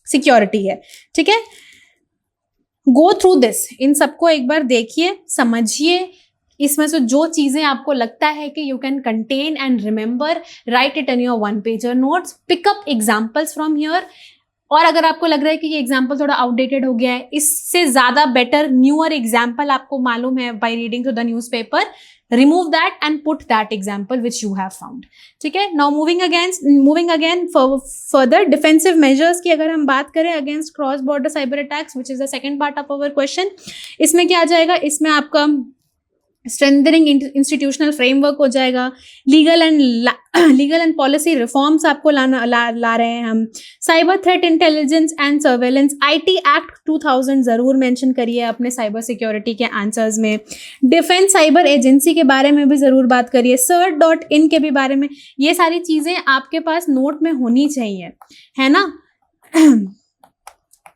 security है. ठीक है. गो थ्रू दिस, इन सबको एक बार देखिए, समझिए. इसमें से जो चीजें आपको लगता है कि you can contain and remember, right it in your 1-pager notes, pickup examples from here. और अगर आपको लग रहा है कि ये एग्जाम्पल थोड़ा आउटडेटेड हो गया है, इससे ज्यादा बेटर न्यूअर एग्जाम्पल आपको मालूम है by reading through the newspaper, remove that and put that example which you have found. ठीक है. Now moving again further defensive measures की अगर हम बात करें against cross border cyber attacks, which is the second part of our question, इसमें क्या आ जाएगा? इसमें आपका स्ट्रेंथनिंग इंस्टीट्यूशनल फ्रेमवर्क हो जाएगा. लीगल एंड पॉलिसी रिफॉर्म्स आपको ला रहे हैं हम. Cyber threat intelligence and surveillance, IT act 2000 जरूर मेंशन करिए अपने साइबर सिक्योरिटी के आंसर्स में. डिफेंस साइबर एजेंसी के बारे में भी जरूर बात करिए. CERT.in के भी बारे में. ये सारी चीजें आपके पास नोट में होनी चाहिए, है ना.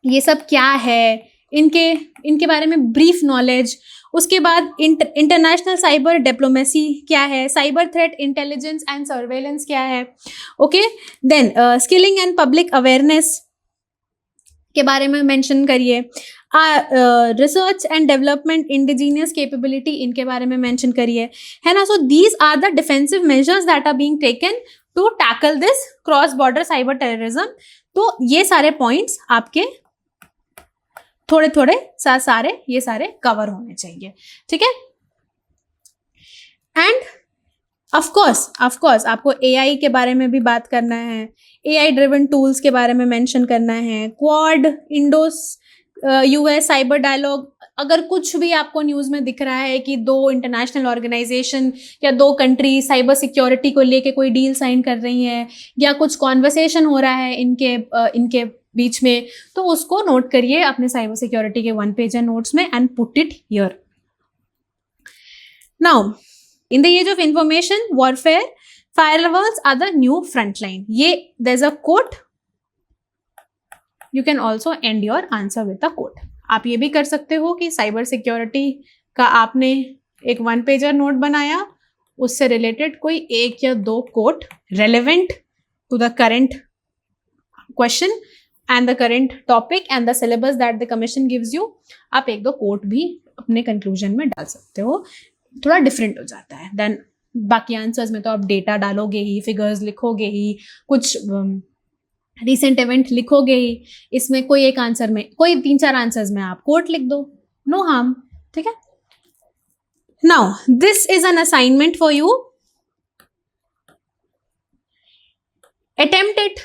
ये सब क्या है, इनके बारे में ब्रीफ नॉलेज। उसके बाद इंटरनेशनल साइबर डिप्लोमेसी क्या है, cyber threat intelligence and surveillance क्या है, okay. Then skilling and public awareness के बारे में मेंशन करिए। Research and development indigenous capability इनके बारे में मेंशन करिए, है ना। So these are the defensive measures that are being taken to tackle this cross border cyber terrorism. तो ये सारे पॉइंट्स आपके थोड़े थोड़े सारे ये सारे कवर होने चाहिए, ठीक है। एंड ऑफ कोर्स आपको एआई के बारे में भी बात करना है, एआई ड्रिवन टूल्स के बारे में मेंशन करना है, क्वाड, इंडोस यूएस साइबर डायलॉग। अगर कुछ भी आपको न्यूज़ में दिख रहा है कि 2 इंटरनेशनल ऑर्गेनाइजेशन या 2 कंट्री साइबर सिक्योरिटी को लेके कोई डील साइन कर रही हैं या कुछ कॉन्वर्सेशन हो रहा है इनके बीच में, तो उसको नोट करिए अपने साइबर सिक्योरिटी के 1 पेजर नोट्स में and put it here. Now in the age of information warfare firewalls are the new frontline। ये there's a quote, you can also end your answer with a quote। आप ये भी कर सकते हो कि साइबर सिक्योरिटी का आपने एक 1 पेजर नोट बनाया, उससे रिलेटेड कोई 1 या 2 quote relevant to the current question and the current topic and the syllabus that the commission gives you. आप 1-2 कोट भी अपने कंक्लूजन में डाल सकते हो, थोड़ा डिफरेंट हो जाता है देन बाकी आंसर्स में। तो आप डेटा डालोगे ही, फिगर्स लिखोगे ही, कुछ रिसेंट इवेंट लिखोगे ही, इसमें कोई एक आंसर में, कोई 3-4 आंसर्स में आप कोट लिख दो, नो हार्म, ठीक है। Now this is an assignment for you, attempt it,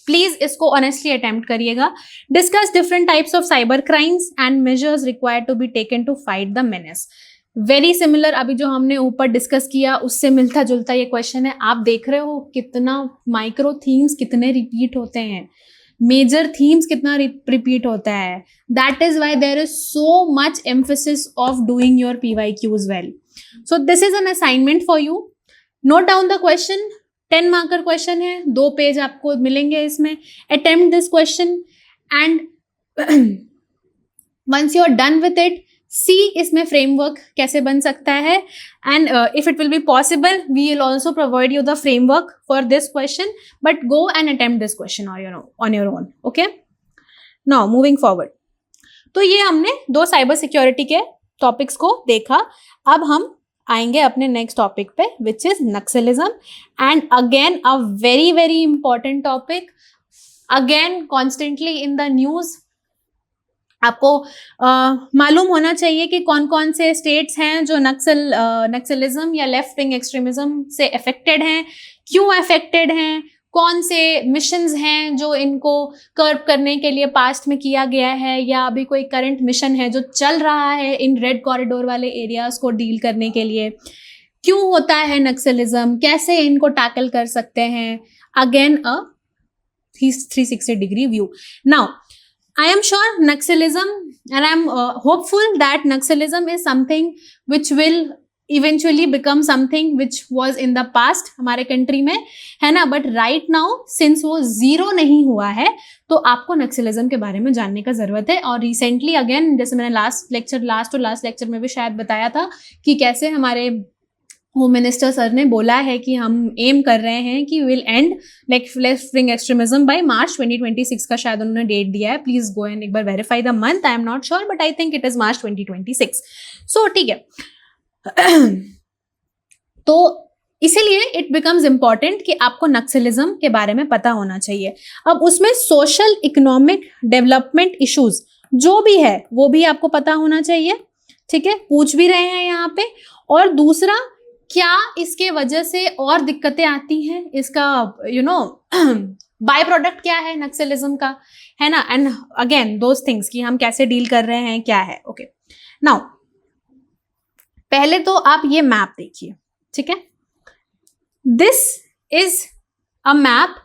please इसको ऑनेस्टली अटेम्प्ट करिएगा। Discuss different types of cyber crimes and measures required to be taken to fight the menace. Very similar अभी जो हमने ऊपर discuss किया उससे मिलता जुलता ये क्वेश्चन है। आप देख रहे हो कितना माइक्रो थीम्स कितने रिपीट होते हैं, मेजर थीम्स कितना रिपीट होता है। That is why there is so much emphasis of doing your PYQs well. So this is an assignment for you. Note down the question, 10 marker question है, 2 page आपको मिलेंगे इसमें। Attempt this question and once you are done with it, see इसमें framework कैसे बन सकता है and if it will be possible we will also provide you the framework for this question, but go and attempt this question on your own, okay. Now moving forward, तो ये हमने 2 cyber security के topics को देखा। अब हम आएंगे अपने नेक्स्ट टॉपिक पे which is Naxalism and again a very very important topic, again constantly in the news. आपको मालूम होना चाहिए कि कौन कौन से स्टेट्स हैं जो नक्सलिज्म या लेफ्ट विंग एक्सट्रीमिज्म से अफेक्टेड हैं, क्यों अफेक्टेड हैं, कौन से मिशंस हैं जो इनको कर्ब करने के लिए पास्ट में किया गया है या अभी कोई करंट मिशन है जो चल रहा है इन रेड कॉरिडोर वाले एरियाज को डील करने के लिए, क्यों होता है नक्सलिज्म, कैसे इनको टैकल कर सकते हैं। Again a 360 degree view. Now I am sure Naxalism, and I am hopeful that Naxalism is something which will eventually become something which was in the past हमारे कंट्री में, है ना। बट राइट नाउ सिंस वो 0 नहीं हुआ है तो आपको नक्सलिज्म के बारे में जानने का जरूरत है। और रिसेंटली अगेन जैसे मैंने लास्ट लेक्चर में भी शायद बताया था कि कैसे हमारे होम मिनिस्टर सर ने बोला है कि हम एम कर रहे हैं कि will and left wing extremism by March 2026 का शायद उन्होंने डेट दिया है। प्लीज गो एंड एक बार verify the month, I am not sure but I think it is March 2026। सो ठीक है, तो इसीलिए इट बिकम्स इम्पॉर्टेंट कि आपको नक्सलिज्म के बारे में पता होना चाहिए। अब उसमें सोशल इकोनॉमिक डेवलपमेंट इश्यूज जो भी है वो भी आपको पता होना चाहिए, ठीक है, पूछ भी रहे हैं यहाँ पे। और दूसरा, क्या इसके वजह से और दिक्कतें आती हैं, इसका बाय प्रोडक्ट क्या है नक्सलिज्म का, है ना। एंड अगेन दोज थिंग्स कि हम कैसे डील कर रहे हैं, क्या है, ओके। नाउ पहले तो आप ये मैप देखिए, ठीक है। This is a map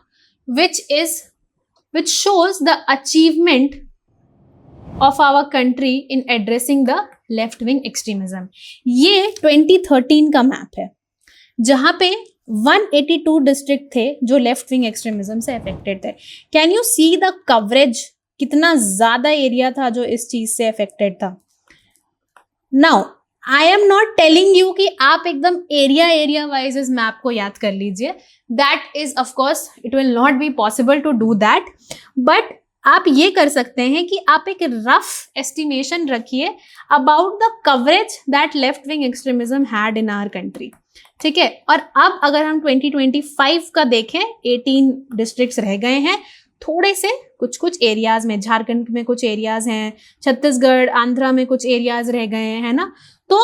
which shows the achievement of our country in addressing the left wing extremism. ये 2013 का मैप है जहां पे 182 डिस्ट्रिक्ट थे जो लेफ्ट विंग एक्सट्रीमिज्म से अफेक्टेड थे। Can you see the coverage कितना ज्यादा एरिया था जो इस चीज से अफेक्टेड था। Now I am not telling you कि आप एकदम एरिया वाइज इस मैप को याद कर लीजिए, that is of course it will not be possible to do that, but आप ये कर सकते हैं कि आप एक रफ एस्टिमेशन रखिए about the coverage that left wing extremism had in our country, ठीक है। और अब अगर हम 2025 का देखें, 18 डिस्ट्रिक्ट्स रह गए हैं, थोड़े से कुछ एरियाज में, झारखंड में कुछ एरियाज हैं, छत्तीसगढ़ आंध्रा में कुछ एरियाज रह गए हैं, है ना। तो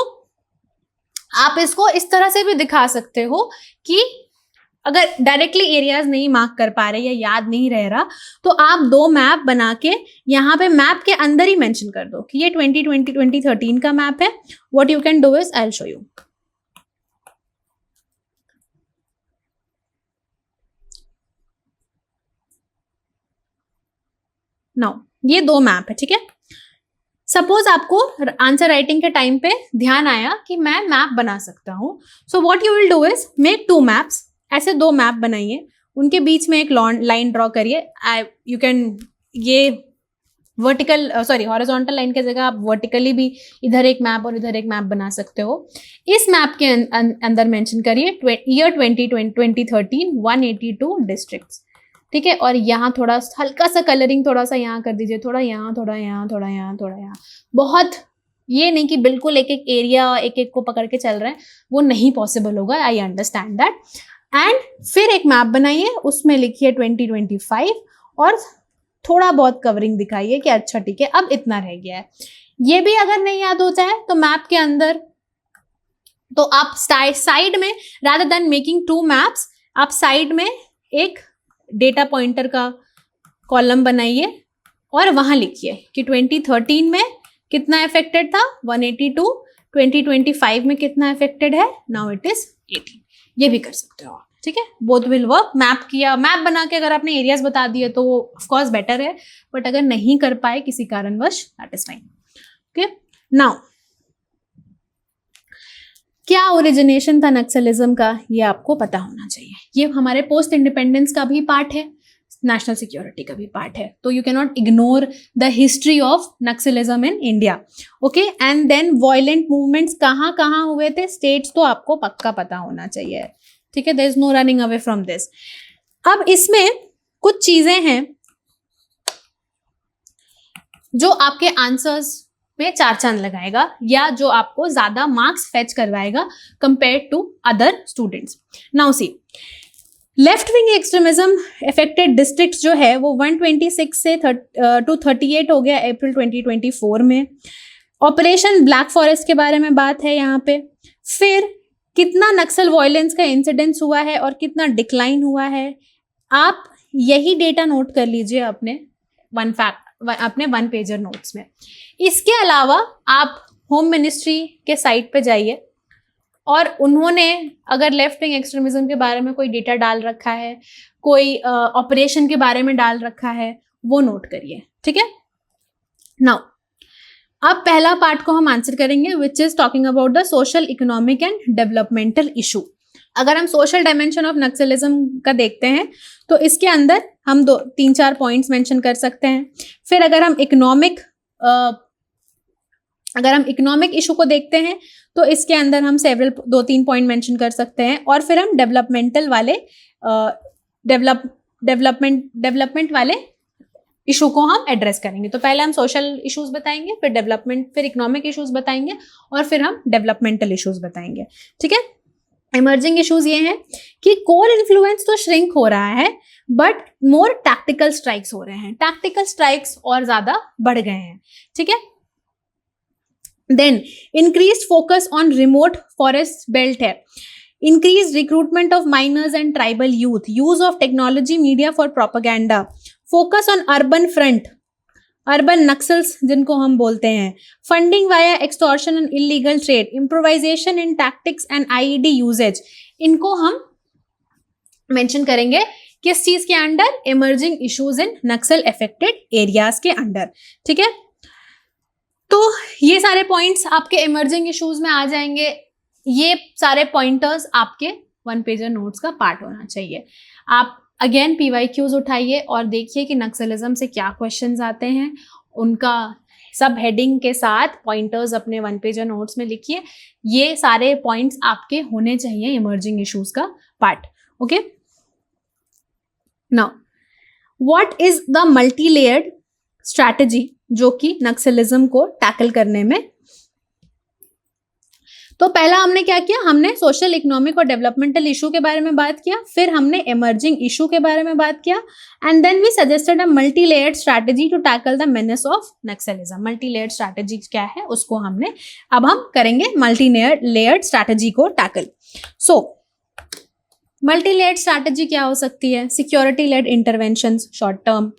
आप इसको इस तरह से भी दिखा सकते हो कि अगर डायरेक्टली एरियाज नहीं मार्क कर पा रहे या याद नहीं रह रहा, तो आप 2 मैप बना के यहाँ पे मैप के अंदर ही मेंशन कर दो कि ये 2013 का मैप है। What you can do is I will show you. Now ये 2 मैप है, ठीक है। सपोज आपको आंसर राइटिंग के टाइम पे ध्यान आया कि मैं मैप बना सकता हूँ, so what you will do is make 2 maps. ऐसे 2 मैप बनाइए, उनके बीच में एक लाइन ड्रॉ करिए। यू कैन ये वर्टिकल हॉरिजॉन्टल लाइन की जगह आप वर्टिकली भी इधर एक मैप और इधर एक मैप बना सकते हो। इस मैप के अंदर मेंशन करिए ईयर 2013 182 डिस्ट्रिक्ट्स, ठीक है। और यहाँ थोड़ा हल्का सा कलरिंग थोड़ा सा यहाँ कर दीजिए, थोड़ा यहाँ, थोड़ा यहाँ, थोड़ा यहाँ, थोड़ा यहाँ। बहुत ये नहीं कि बिल्कुल एक एक एरिया एक एक को पकड़ के चल रहे हैं, वो नहीं पॉसिबल होगा, आई अंडरस्टैंड दैट। एंड फिर एक मैप बनाइए, उसमें लिखिए 2025 और थोड़ा बहुत कवरिंग दिखाइए कि अच्छा ठीक है अब इतना रह गया है। ये भी अगर नहीं याद होता है तो मैप के अंदर तो आप साइड में, रादर देन मेकिंग 2 मैप्स, आप साइड में एक डेटा पॉइंटर का कॉलम बनाइए और वहां लिखिए कि 2013 में कितना अफेक्टेड था 182, 2025 में कितना अफेक्टेड है नाउ इट इज 18। ये भी कर सकते हो आप, ठीक है। Both will work. मैप बना के अगर आपने एरियाज बता दिए तो वो ऑफ कोर्स बेटर है, बट अगर नहीं कर पाए किसी कारणवश that is fine, okay. Now क्या ओरिजिनेशन था नक्सलिज्म का, ये आपको पता होना चाहिए। ये हमारे पोस्ट इंडिपेंडेंस का भी पार्ट है, नेशनल सिक्योरिटी का भी पार्ट है, तो you can not ignore the history of Naxalism in India, okay. And then violent movements कहाँ कहाँ हुए थे, स्टेट्स तो आपको पक्का पता होना चाहिए, ठीक है। There is no running away from this. अब इसमें कुछ चीजें हैं जो आपके आंसर्स में 4 चांद लगाएगा या जो आपको ज्यादा मार्क्स फेच करवाएगा compare to other students. Now see, left wing extremism affected districts जो है वो 126 से 238 हो गया अप्रैल 2024 में। ऑपरेशन ब्लैक फॉरेस्ट के बारे में बात है यहाँ पे। फिर कितना नक्सल वायलेंस का इंसिडेंस हुआ है और कितना डिक्लाइन हुआ है, आप यही डेटा नोट कर लीजिए अपने 1 पेजर नोट्स में। इसके अलावा आप होम मिनिस्ट्री के साइट पे जाइए और उन्होंने अगर लेफ्ट विंग एक्सट्रीमिज्म के बारे में कोई डेटा डाल रखा है, कोई ऑपरेशन के बारे में डाल रखा है, वो नोट करिए, ठीक है। नाउ अब पहला पार्ट को हम आंसर करेंगे which is talking about the social, economic and developmental issue. अगर हम सोशल डायमेंशन ऑफ नक्सलिज्म का देखते हैं तो इसके अंदर हम 3-4 पॉइंट्स मेंशन कर सकते हैं। फिर अगर हम इकोनॉमिक इशू को देखते हैं तो इसके अंदर हम 2-3 पॉइंट मेंशन कर सकते हैं। और फिर हम डेवलपमेंटल वाले डेवलपमेंट वाले इशू को हम एड्रेस करेंगे। तो पहले हम सोशल इश्यूज बताएंगे, फिर डेवलपमेंट, फिर इकोनॉमिक इश्यूज बताएंगे और फिर हम डेवलपमेंटल इश्यूज बताएंगे, ठीक है। इमर्जिंग इश्यूज ये हैं कि कोर इन्फ्लुएंस तो श्रिंक हो रहा है बट मोर टैक्टिकल स्ट्राइक्स हो रहे हैं, टैक्टिकल स्ट्राइक्स और ज्यादा बढ़ गए हैं, ठीक है। Then increased focus on remote forest belt है, increase recruitment of miners and tribal youth, use of technology media for propaganda, focus on urban front, urban Naxals जिनको हम बोलते हैं, funding via extortion and illegal trade, improvisation in tactics and IED usages, इनको हम mention करेंगे किस चीज के under, emerging issues in Naxal affected areas के अंडर, ठीक है। तो ये सारे पॉइंट्स आपके इमर्जिंग इश्यूज में आ जाएंगे। ये सारे पॉइंटर्स आपके 1 पेजर नोट्स का पार्ट होना चाहिए। आप अगेन PYQs उठाइए और देखिए कि नक्सलिज्म से क्या क्वेश्चंस आते हैं, उनका सब हेडिंग के साथ पॉइंटर्स अपने 1 पेजर नोट्स में लिखिए। ये सारे पॉइंट्स आपके होने चाहिए इमर्जिंग इश्यूज का part. Okay, now what is the multi layered strategy जो कि नक्सलिज्म को टैकल करने में। तो पहला हमने क्या किया, हमने सोशल, इकोनॉमिक और डेवलपमेंटल इशू के बारे में बात किया, फिर हमने इमर्जिंग इशू के बारे में बात किया, and then we suggested a multi layered strategy to tackle the menace of Naxalism. Multi layered strategy क्या है उसको हमने, अब हम करेंगे मल्टी लेयर्ड स्ट्रैटेजी को टैकल। सो मल्टी लेयर्ड स्ट्रैटेजी क्या हो सकती है, security led interventions short term,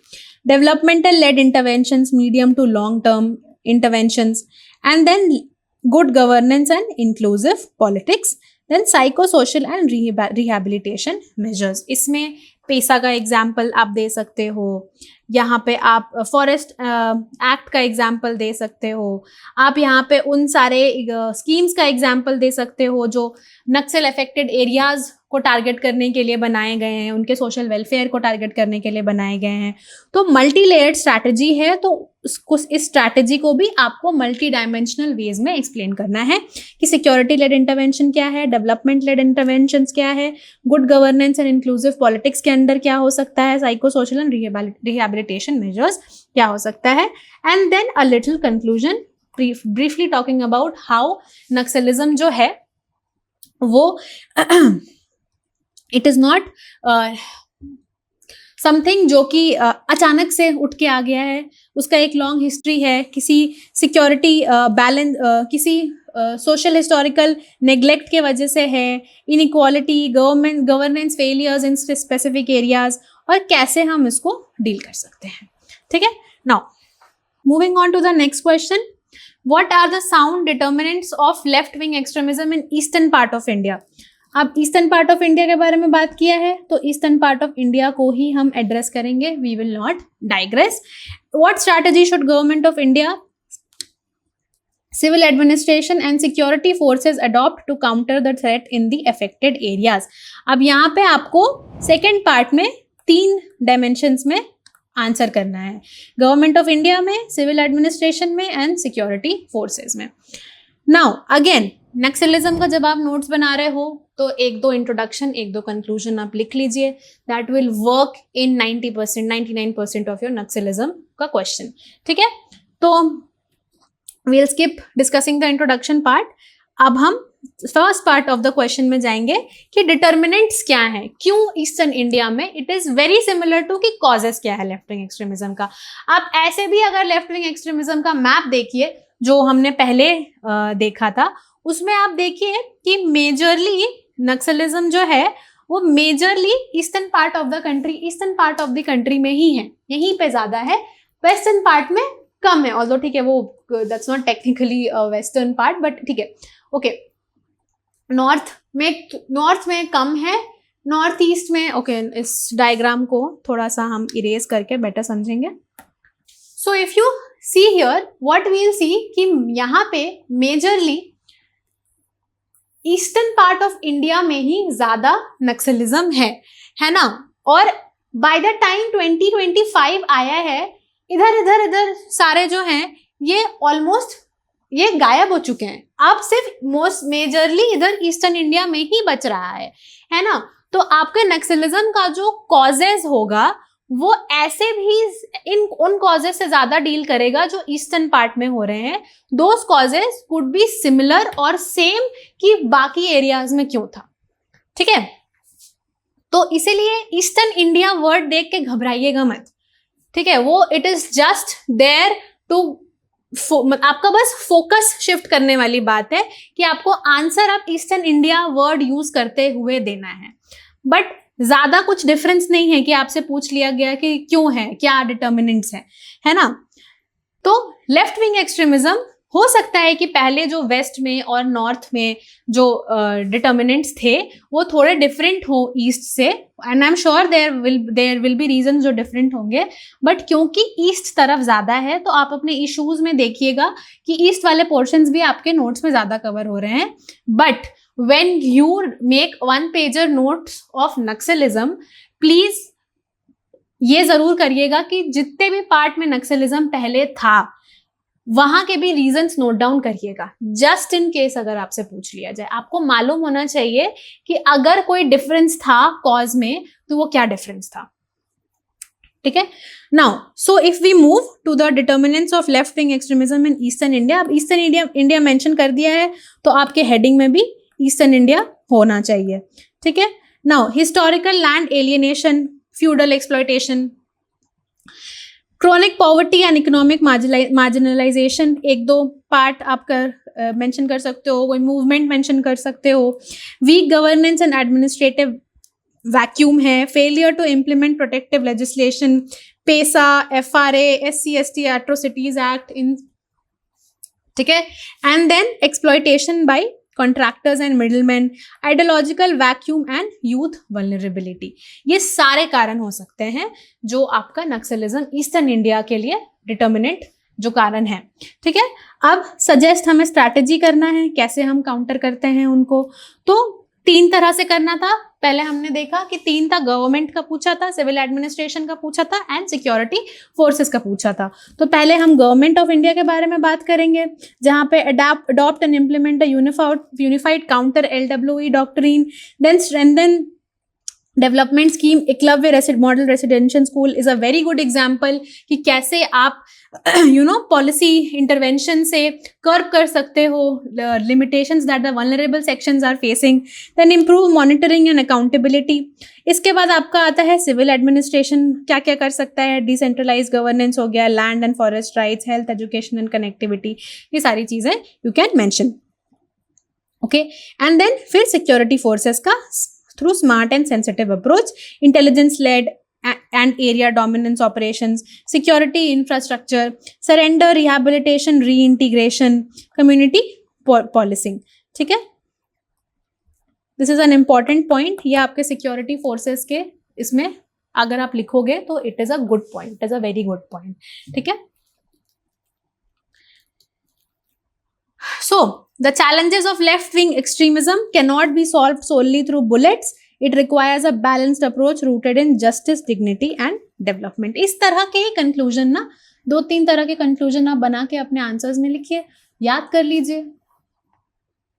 developmental led interventions medium to long term interventions, and then good governance and inclusive politics, then psychosocial and rehabilitation measures। इसमें पैसा का example आप दे सकते हो, यहाँ पे आप फॉरेस्ट एक्ट का एग्जाम्पल दे सकते हो, आप यहाँ पे उन सारे स्कीम्स का एग्जाम्पल दे सकते हो जो नक्सल अफेक्टेड एरियाज को टारगेट करने के लिए बनाए गए हैं, उनके सोशल वेलफेयर को टारगेट करने के लिए बनाए गए हैं। तो मल्टी लेयर्ड स्ट्रैटेजी है, तो इस स्ट्रैटेजी को भी आपको मल्टी डायमेंशनल वेज में एक्सप्लेन करना है कि सिक्योरिटी लेड इंटरवेंशन क्या है, डेवलपमेंट लेड इंटरवेंशंस क्या है, good governance and inclusive politics के अंदर क्या हो सकता है, psycho social and rehabilitation measures क्या हो सकता है, and then a little conclusion briefly talking about how Naxalism जो है वो इट इज नॉट समथिंग जो कि अचानक से उठ के आ गया है, उसका एक लॉन्ग हिस्ट्री है, किसी सिक्योरिटी बैलेंस किसी सोशल हिस्टोरिकल नेग्लेक्ट के वजह से है, inequality, governance failures in specific areas, और कैसे हम इसको डील कर सकते हैं। ठीक है, now moving on to the next question, what are the sound determinants of left wing extremism in eastern part of India. अब ईस्टर्न पार्ट ऑफ इंडिया के बारे में बात किया है, तो ईस्टर्न पार्ट ऑफ इंडिया को ही हम एड्रेस करेंगे, we will not digress. What strategy should government of India, civil administration and security forces adopt to counter the threat in the affected areas. अब यहाँ पे आपको सेकेंड पार्ट में 3 dimensions में answer करना है, गवर्नमेंट ऑफ इंडिया में, civil administration में एंड सिक्योरिटी फोर्सेज में। नाउ अगेन नक्सलिज्म का जब आप नोट्स बना रहे हो तो 1-2 इंट्रोडक्शन, 1-2 कंक्लूजन आप लिख लीजिए, that will work in 90%, 99% of your Naxalism का क्वेश्चन। ठीक है, तो we'll skip discussing the introduction part. अब हम first part of the question में जाएंगे कि डिटर्मिनेंट्स क्या है, क्यों ईस्टर्न इंडिया में, it is very similar to कि कॉजेस क्या है लेफ्ट विंग एक्सट्रीमिज्म का। आप ऐसे भी अगर लेफ्ट विंग एक्सट्रीमिज्म का मैप देखिए जो हमने पहले देखा था, उसमें आप देखिए कि मेजरली नक्सलिज्म जो है वो majorly eastern part of the country में ही है, यहीं पे ज्यादा है, वेस्टर्न पार्ट में कम है, ऑल्दो ठीक है वो that's not technically western part but ठीक है, ओके। नॉर्थ में कम है, नॉर्थ ईस्ट में ओके। इस डायग्राम को थोड़ा सा हम इरेज करके बेटर समझेंगे। So if you see here what we will see कि यहाँ पे majorly eastern part of India में ही ज्यादा नक्सलिज्म है ना। और बाय द टाइम 2025 आया है, इधर सारे जो हैं ये ऑलमोस्ट ये गायब हो चुके हैं, अब सिर्फ मोस्ट मेजरली इधर ईस्टर्न इंडिया में ही बच रहा है ना। तो आपके नक्सलिज्म का जो कॉजेज होगा वो ऐसे भी उन कॉजेज से ज्यादा डील करेगा जो ईस्टर्न पार्ट में हो रहे हैं। Those causes would be similar और सेम कि बाकी एरियाज में क्यों था। ठीक है, तो इसीलिए ईस्टर्न इंडिया वर्ड देख के घबराइएगा मत। ठीक है, वो it is just there to आपका बस फोकस शिफ्ट करने वाली बात है कि आपको आंसर आप ईस्टर्न इंडिया वर्ड यूज करते हुए देना है, बट ज्यादा कुछ डिफरेंस नहीं है कि आपसे पूछ लिया गया कि क्यों है, क्या डिटर्मिनेंट्स है ना। तो लेफ्ट विंग एक्सट्रीमिज्म हो सकता है कि पहले जो वेस्ट में और नॉर्थ में जो डिटर्मिनेंट्स थे वो थोड़े डिफरेंट हो ईस्ट से, and I am sure there will be reasons जो डिफरेंट होंगे, बट क्योंकि ईस्ट तरफ ज्यादा है तो आप अपने इश्यूज में देखिएगा कि ईस्ट वाले पोर्शंस भी आपके नोट्स में ज्यादा कवर हो रहे हैं। But when you make 1 pager notes of Naxalism, please ये जरूर करिएगा कि जितने भी पार्ट में नक्सलिज्म पहले था वहां के भी रीजंस नोट डाउन करिएगा, जस्ट इन केस अगर आपसे पूछ लिया जाए। आपको मालूम होना चाहिए कि अगर कोई डिफरेंस था कॉज में तो वो क्या डिफरेंस था, ठीक है। Now so if we move to the determinants of left wing extremism in eastern India, अब ईस्टर्न इंडिया मेंशन कर दिया है तो आपके हेडिंग में भी ईस्टर्न इंडिया होना चाहिए, ठीक है। Now historical land alienation, feudal exploitation, chronic poverty and economic marginalisation, एक दो पार्ट आप मेंशन कर सकते हो, कोई मूवमेंट मेंशन कर सकते हो। Weak governance and administrative vacuum है, failure to implement protective legislation, PESA, FRA, SC/ST atrocities act in, ठीक है। And then exploitation by contractors and middleman, ideological vacuum and youth vulnerability. ये सारे कारण हो सकते हैं जो आपका नक्सलिज्म ईस्टर्न इंडिया के लिए डिटर्मिनेंट जो कारण है, ठीक है। अब सजेस्ट हमें स्ट्रैटेजी करना है, कैसे हम काउंटर करते हैं उनको, तो 3 तरह से करना था। पहले हमने देखा कि 3 था, गवर्नमेंट का पूछा था, सिविल एडमिनिस्ट्रेशन का पूछा था एंड सिक्योरिटी फोर्सेस का पूछा था। तो पहले हम गवर्नमेंट ऑफ इंडिया के बारे में बात करेंगे, जहां पे adopt and implement a unified counter LWE doctrine, then strengthen development scheme. Eklavya model residential school is a very good example कि कैसे आप पॉलिसी इंटरवेंशन से कर्ब कर सकते हो limitations that the vulnerable sections are facing. Then improve monitoring and accountability. इसके बाद आपका आता है सिविल एडमिनिस्ट्रेशन, क्या क्या कर सकता है, डिसेंट्रलाइज गवर्नेंस हो गया, land and forest rights, health, education and connectivity, ये सारी चीजें you can mention, okay. And then फिर सिक्योरिटी फोर्सेस का through smart and sensitive approach, intelligence-led and area dominance operations, security infrastructure, surrender, rehabilitation, reintegration, community policing, ठीक है। This is an important point. ये आपके security forces के इसमें अगर आप लिखोगे तो it is a good point, it is a very good point, ठीक है। So, the challenges of left-wing extremism cannot be solved solely through bullets. It requires a balanced approach rooted in justice, dignity and development. इस तरह के ही conclusion ना, 2-3 तरह के conclusion आप बना के अपने आंसर्स में लिखिए, याद कर लीजिए।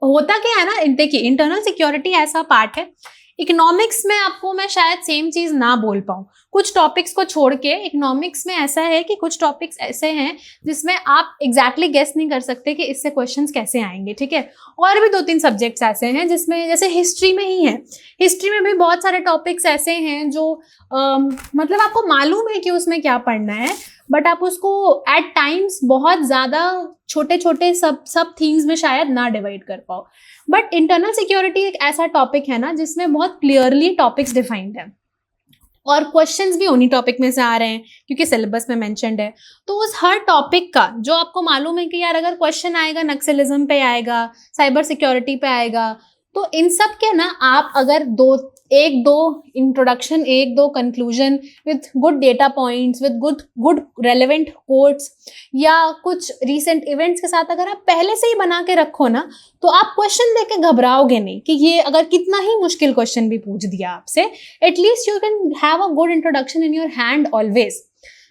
होता क्या है ना, देखिए इंटरनल सिक्योरिटी ऐसा पार्ट है, इकोनॉमिक्स में आपको मैं शायद सेम चीज ना बोल पाऊँ, कुछ टॉपिक्स को छोड़ के इकोनॉमिक्स में ऐसा है कि कुछ टॉपिक्स ऐसे हैं जिसमें आप एग्जैक्टली गेस नहीं कर सकते कि इससे क्वेश्चंस कैसे आएंगे, ठीक है। और भी 2-3 सब्जेक्ट्स ऐसे हैं जिसमें, जैसे हिस्ट्री में ही है, हिस्ट्री में भी बहुत सारे टॉपिक्स ऐसे हैं जो मतलब आपको मालूम है कि उसमें क्या पढ़ना है, बट आप उसको एट टाइम्स बहुत ज़्यादा छोटे छोटे सब थीम्स में शायद ना डिवाइड कर पाओ। बट इंटरनल सिक्योरिटी एक ऐसा टॉपिक है ना जिसमें बहुत क्लियरली टॉपिक्स डिफाइंड है और क्वेश्चंस भी उन्हीं टॉपिक में से आ रहे हैं क्योंकि सिलेबस में मेंशन्ड है। तो उस हर टॉपिक का जो आपको मालूम है कि यार अगर क्वेश्चन आएगा नक्सलिज्म पे आएगा, साइबर सिक्योरिटी पे आएगा, तो इन सब के ना आप अगर 1-2 introduction, 1-2 conclusion with good data points, with good relevant quotes या कुछ रीसेंट इवेंट्स के साथ अगर आप पहले से ही बना के रखो ना, तो आप क्वेश्चन देख के घबराओगे नहीं कि ये अगर कितना ही मुश्किल क्वेश्चन भी पूछ दिया आपसे, at least you can have a good introduction in your hand always.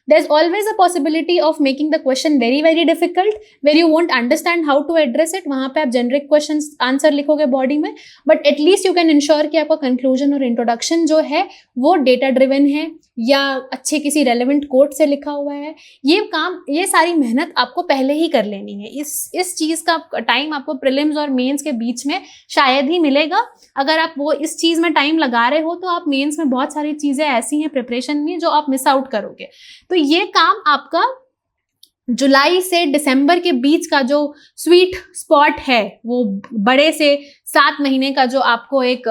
There's always a possibility of making the question very very difficult where you won't understand how to address it. वहाँ पे आप generic questions answer लिखोगे body में, but at least you can ensure कि आपका conclusion और introduction जो है वो data driven है या अच्छे किसी relevant कोट से लिखा हुआ है. ये सारी मेहनत आपको पहले ही कर लेनी है. इस चीज़ का टाइम आपको प्रीलिम्स और मेंस के बीच में शायद ही मिलेगा. अगर आप वो इस चीज़ में टाइम लगा रहे हो तो आप मेंस में बहुत सारी चीज़ें ऐसी हैं प्रिपरेशन में जो आप मिस आउट करोगे. तो ये काम आपका जुलाई से दिसंबर के बीच का जो स्वीट स्पॉट है, वो बड़े से 7 महीने का जो आपको एक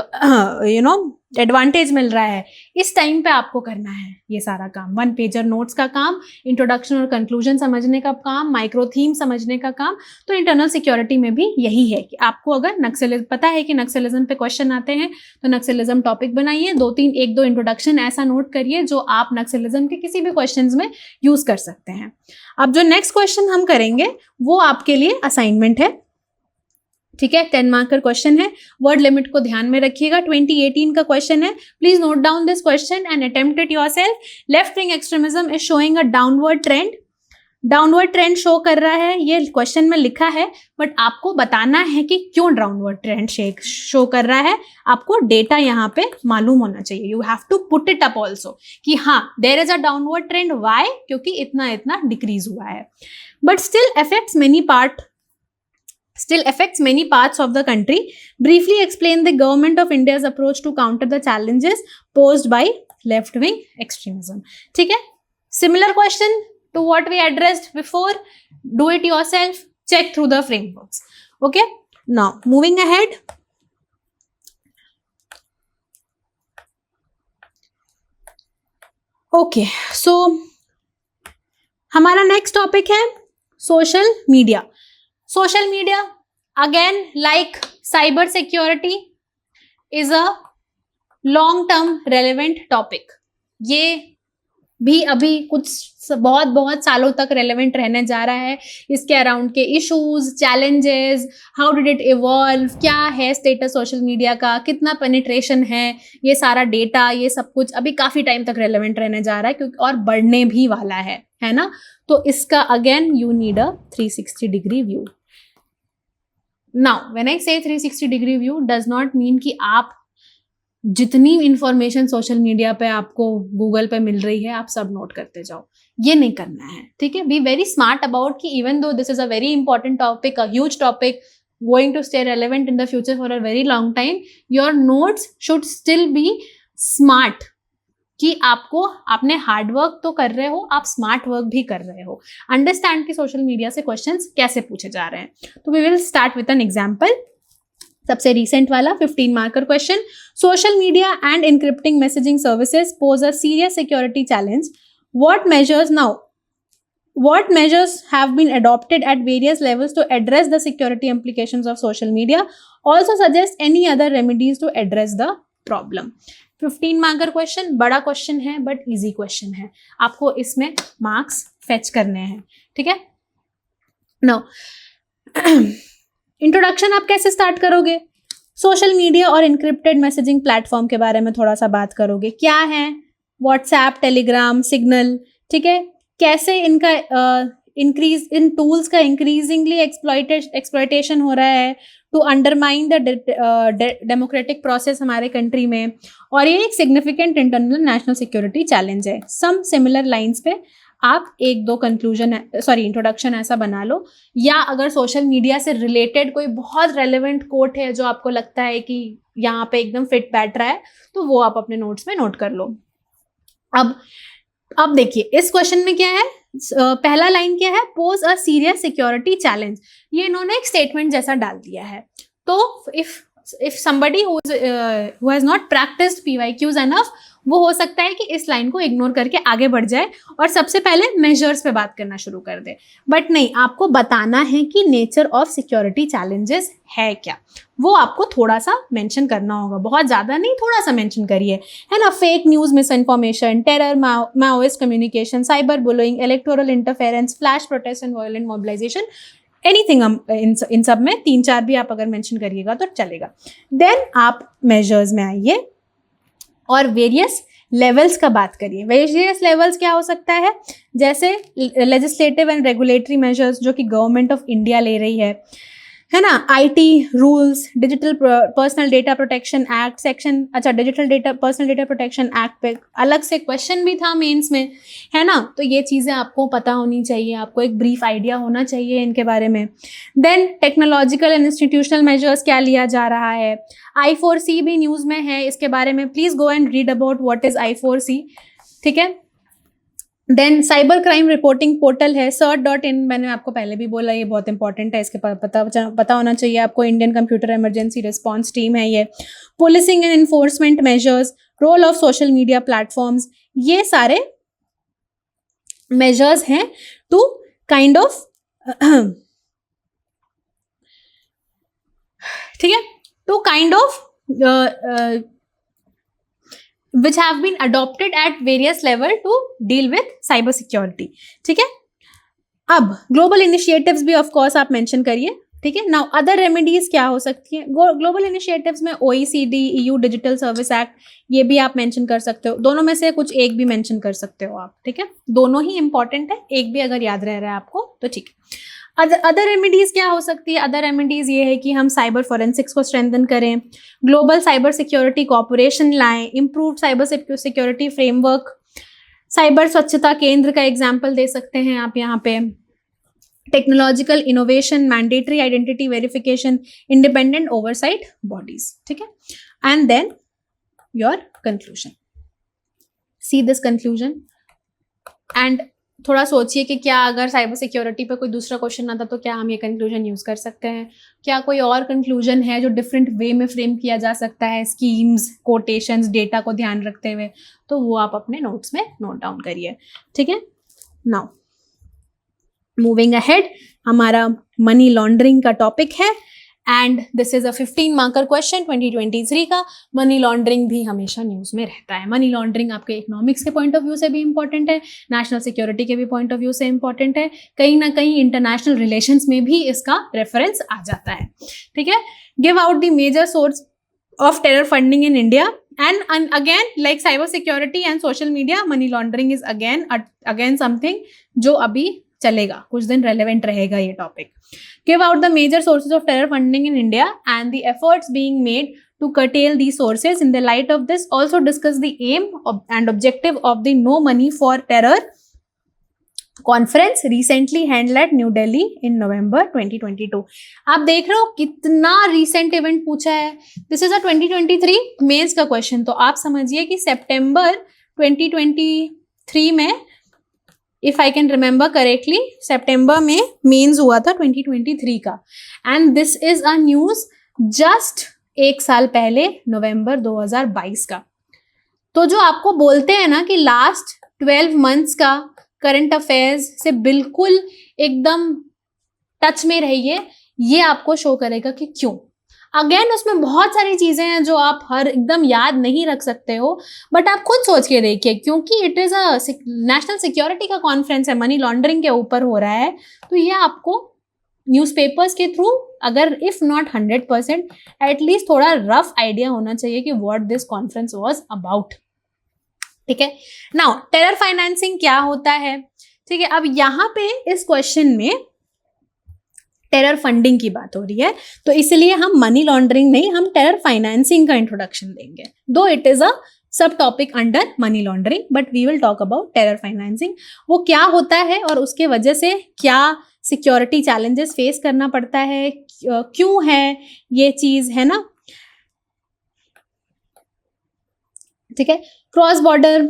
एडवांटेज मिल रहा है, इस टाइम पे आपको करना है ये सारा काम. 1 पेजर नोट्स का काम, इंट्रोडक्शन और कंक्लूजन समझने का काम, माइक्रो थीम समझने का काम. तो इंटरनल सिक्योरिटी में भी यही है कि आपको अगर नक्सलिज्म पता है कि नक्सलिज्म पे क्वेश्चन आते हैं तो नक्सलिज्म टॉपिक बनाइए, 1-2 इंट्रोडक्शन ऐसा नोट करिए जो आप नक्सलिज्म के किसी भी क्वेश्चन में यूज कर सकते हैं. अब जो नेक्स्ट क्वेश्चन हम करेंगे वो आपके लिए असाइनमेंट है, ठीक है, 10 मार्क का क्वेश्चन है, वर्ड लिमिट को ध्यान में रखिएगा। 2018 का क्वेश्चन है, please note down this question and attempt it yourself. Left wing extremism is showing a downward trend show कर रहा है, ये क्वेश्चन में लिखा है, बट आपको बताना है कि क्यों डाउनवर्ड ट्रेंड शो कर रहा है। आपको डेटा यहाँ पे मालूम होना चाहिए, you have to put it up also कि हाँ there is a downward trend, why, क्योंकि इतना डिक्रीज हुआ है, but still affects many parts of the country. Briefly explain the government of India's approach to counter the challenges posed by left wing extremism. ठीक है, similar question to what we addressed before. Do it yourself, check through the frameworks. Okay, now moving ahead. Okay, so हमारा next topic है social media. Social media again like cyber security is a long term relevant topic. ये भी अभी कुछ बहुत सालों तक relevant रहने जा रहा है। इसके अराउंड के issues, challenges, how did it evolve, क्या है स्टेटस सोशल मीडिया का, कितना पेनिट्रेशन है, ये सारा डेटा, ये सब कुछ अभी काफी टाइम तक रेलेवेंट रहने जा रहा है, क्योंकि और बढ़ने भी वाला है ना। तो इसका again you need a 360 degree view. Now when I से 360 degree view does not mean कि आप जितनी इंफॉर्मेशन सोशल मीडिया पे आपको गूगल पे मिल रही है आप सब नोट करते जाओ, ये नहीं करना है। ठीक है, बी वेरी स्मार्ट अबाउट कि even though this is a very important topic, a huge topic going to stay relevant in the future for a very long time, your notes should still be smart, कि आपने hard work तो कर रहे हो, आप smart work भी कर रहे हो। अंडरस्टैंड कि सोशल मीडिया से क्वेश्चंस कैसे पूछे जा रहे हैं। तो we will start with an example. सबसे रिसेंट वाला 15 marker question, social media and encrypting messaging services pose a serious security challenge, what measures have been adopted at various levels to address the security implications of social media, also suggest any other remedies to address the problem। 15 marker question, बड़ा question है but easy question है, आपको इसमें marks fetch करने हैं। ठीक है, no introduction आप कैसे स्टार्ट करोगे? सोशल मीडिया और इनक्रिप्टेड मैसेजिंग प्लेटफॉर्म के बारे में थोड़ा सा बात करोगे। क्या है व्हाट्सएप, टेलीग्राम, सिग्नल, ठीक है, कैसे इनका इन टूल्स का इंक्रीजिंगली एक्सप्लॉयटेशन हो रहा है to undermine the democratic process हमारे कंट्री में, और ये एक significant internal national security challenge है। सम सिमिलर लाइंस पे आप एक दो इंट्रोडक्शन ऐसा बना लो, या अगर सोशल मीडिया से रिलेटेड कोई बहुत रेलेवेंट कोट है जो आपको लगता है कि यहाँ पे एकदम फिट बैठ रहा है, तो वो आप अपने नोट्स में नोट कर लो। अब देखिए इस क्वेश्चन में क्या है, पहला लाइन क्या है, pose a serious security challenge. ये इन्होंने एक स्टेटमेंट जैसा डाल दिया है। तो if somebody who has not practiced PYQs enough, वो हो सकता है कि इस लाइन को इग्नोर करके आगे बढ़ जाए और सबसे पहले मेजर्स पे बात करना शुरू कर दे। बट नहीं, आपको बताना है कि नेचर ऑफ सिक्योरिटी चैलेंजेस है क्या, वो आपको थोड़ा सा मेंशन करना होगा, बहुत ज़्यादा नहीं, थोड़ा सा मेंशन करिए, है ना। Fake news, misinformation, terror, Maoist communication, cyber bullying, electoral interference, flash protest and violent mobilization, anything. हम इन सब में 3-4 भी आप अगर मेंशन करिएगा तो चलेगा। देन आप मेजर्स में आइए और वेरियस लेवल्स का बात करिए। वेरियस लेवल्स क्या हो सकता है, जैसे लेजिस्लेटिव एंड रेगुलेटरी मेजर्स जो कि गवर्नमेंट ऑफ इंडिया ले रही है ना, IT rules, digital personal data protection act section, digital personal data protection act पे अलग से क्वेश्चन भी था मेंस में, है ना। तो ये चीज़ें आपको पता होनी चाहिए, आपको एक ब्रीफ आइडिया होना चाहिए इनके बारे में। Then technological and institutional measures क्या लिया जा रहा है। I4C भी न्यूज़ में है, इसके बारे में please go and read about what is I4C। ठीक है, then cyber crime reporting portal है CERT.in, मैंने आपको पहले भी बोला ये बहुत इंपॉर्टेंट है, इसके पता होना चाहिए आपको। Indian computer emergency response team है ये। Policing and enforcement measures, role of social media platforms, ये सारे मेजर्स हैं टू काइंड ऑफ, ठीक है, two kind of which have been adopted at various level to deal with cyber security। ठीक है, अब ग्लोबल इनिशिएटिव्स भी ऑफ कोर्स आप मेंशन करिए। ठीक है। नाउ अदर रेमेडीज क्या हो सकती है? ग्लोबल इनिशिएटिव्स में OECD, EU digital service act, ये भी आप मेंशन कर सकते हो। दोनों में से कुछ एक भी मेंशन कर सकते हो आप, ठीक है। दोनों ही इंपॉर्टेंट है, एक भी अगर याद रह रहा है आपको तो ठीक है। अदर रेमेडीज क्या हो सकती है? अदर रेमेडीज ये है कि हम साइबर फोरेंसिक्स को स्ट्रेंथन करें, ग्लोबल साइबर सिक्योरिटी कॉर्पोरेशन लाएं, improve cyber security framework, cyber स्वच्छता केंद्र का एग्जाम्पल दे सकते हैं आप यहाँ पे, technological innovation, mandatory identity verification, independent oversight bodies, ठीक है। And then your conclusion, see this conclusion and थोड़ा सोचिए कि क्या अगर साइबर सिक्योरिटी पे कोई दूसरा क्वेश्चन आता तो क्या हम ये कंक्लूजन यूज कर सकते हैं? क्या कोई और कंक्लूजन है जो डिफरेंट वे में फ्रेम किया जा सकता है, स्कीम्स, कोटेशंस, डेटा को ध्यान रखते हुए? तो वो आप अपने नोट्स में नोट डाउन करिए, ठीक है। नाउ मूविंग अहेड, हमारा मनी लॉन्ड्रिंग का टॉपिक है and this is a 15 marker question 2023 का। मनी लॉन्ड्रिंग भी हमेशा न्यूज में रहता है। मनी लॉन्ड्रिंग आपके इकोनॉमिक्स के पॉइंट ऑफ व्यू से भी इंपॉर्टेंट है, नेशनल सिक्योरिटी के भी पॉइंट ऑफ व्यू से इंपॉर्टेंट है, कहीं ना कहीं इंटरनेशनल रिलेशंस में भी इसका रेफरेंस आ जाता है, ठीक है। Give out the major source of terror funding in India, and again like cyber security and social media, money laundering is again something जो अभी चलेगा, कुछ दिन relevant रहेगा ये topic. Give out the major sources of terror funding in India and the efforts being made to curtail these sources. In the light of this, also discuss the aim and objective of the No Money for Terror conference recently handle at New Delhi in November 2022। आप देख रहे हो कितना recent event पूछा है। This is a 2023 mains का question, तो आप समझिए कि सितंबर 2023 में, if I can remember correctly, सितंबर में मेंस हुआ था 2023 का, and this is a news just एक साल पहले, नवंबर 2022 का। तो जो आपको बोलते हैं ना कि लास्ट 12 मंथ्स का करंट अफेयर्स से बिल्कुल एकदम टच में रहिए, ये आपको शो करेगा कि क्यों। अगेन उसमें बहुत सारी चीजें हैं जो आप हर एकदम याद नहीं रख सकते हो, बट आप खुद सोच के देखिए, क्योंकि it is a national security का कॉन्फ्रेंस है, मनी लॉन्ड्रिंग के ऊपर हो रहा है, तो ये आपको न्यूज़पेपर्स के थ्रू, अगर इफ नॉट 100%, एटलीस्ट थोड़ा रफ आइडिया होना चाहिए कि what this conference was about, ठीक है। नाउ टेरर फाइनेंसिंग क्या होता है, ठीक है। अब यहाँ पे इस क्वेश्चन में टेरर फंडिंग की बात हो रही है, तो इसलिए हम मनी लॉन्ड्रिंग नहीं, हम टेरर फाइनेंसिंग का इंट्रोडक्शन देंगे, दो it is a sub topic under money laundering, but we will talk about terror financing. वो क्या होता है और उसके वजह से क्या सिक्योरिटी चैलेंजेस फेस करना पड़ता है, क्यों है ये चीज, है ना, ठीक है। Cross border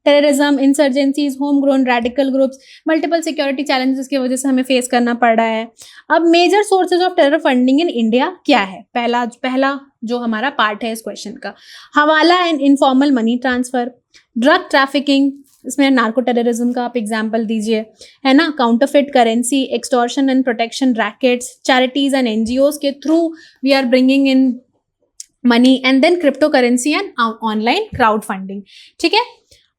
terrorism, insurgencies, home grown radical groups, multiple security challenges की वजह से हमें फेस करना पड़ रहा है। अब major sources of terror funding in India क्या है? पहला जो हमारा पार्ट है इस क्वेश्चन का, hawala and informal money transfer, drug trafficking, इसमें नार्को टेररिज्म का आप एग्जाम्पल दीजिए, है ना, counterfeit currency, extortion and protection rackets, charities and NGOs के through we are bringing in money, and then crypto currency and online crowd funding, ठीक है।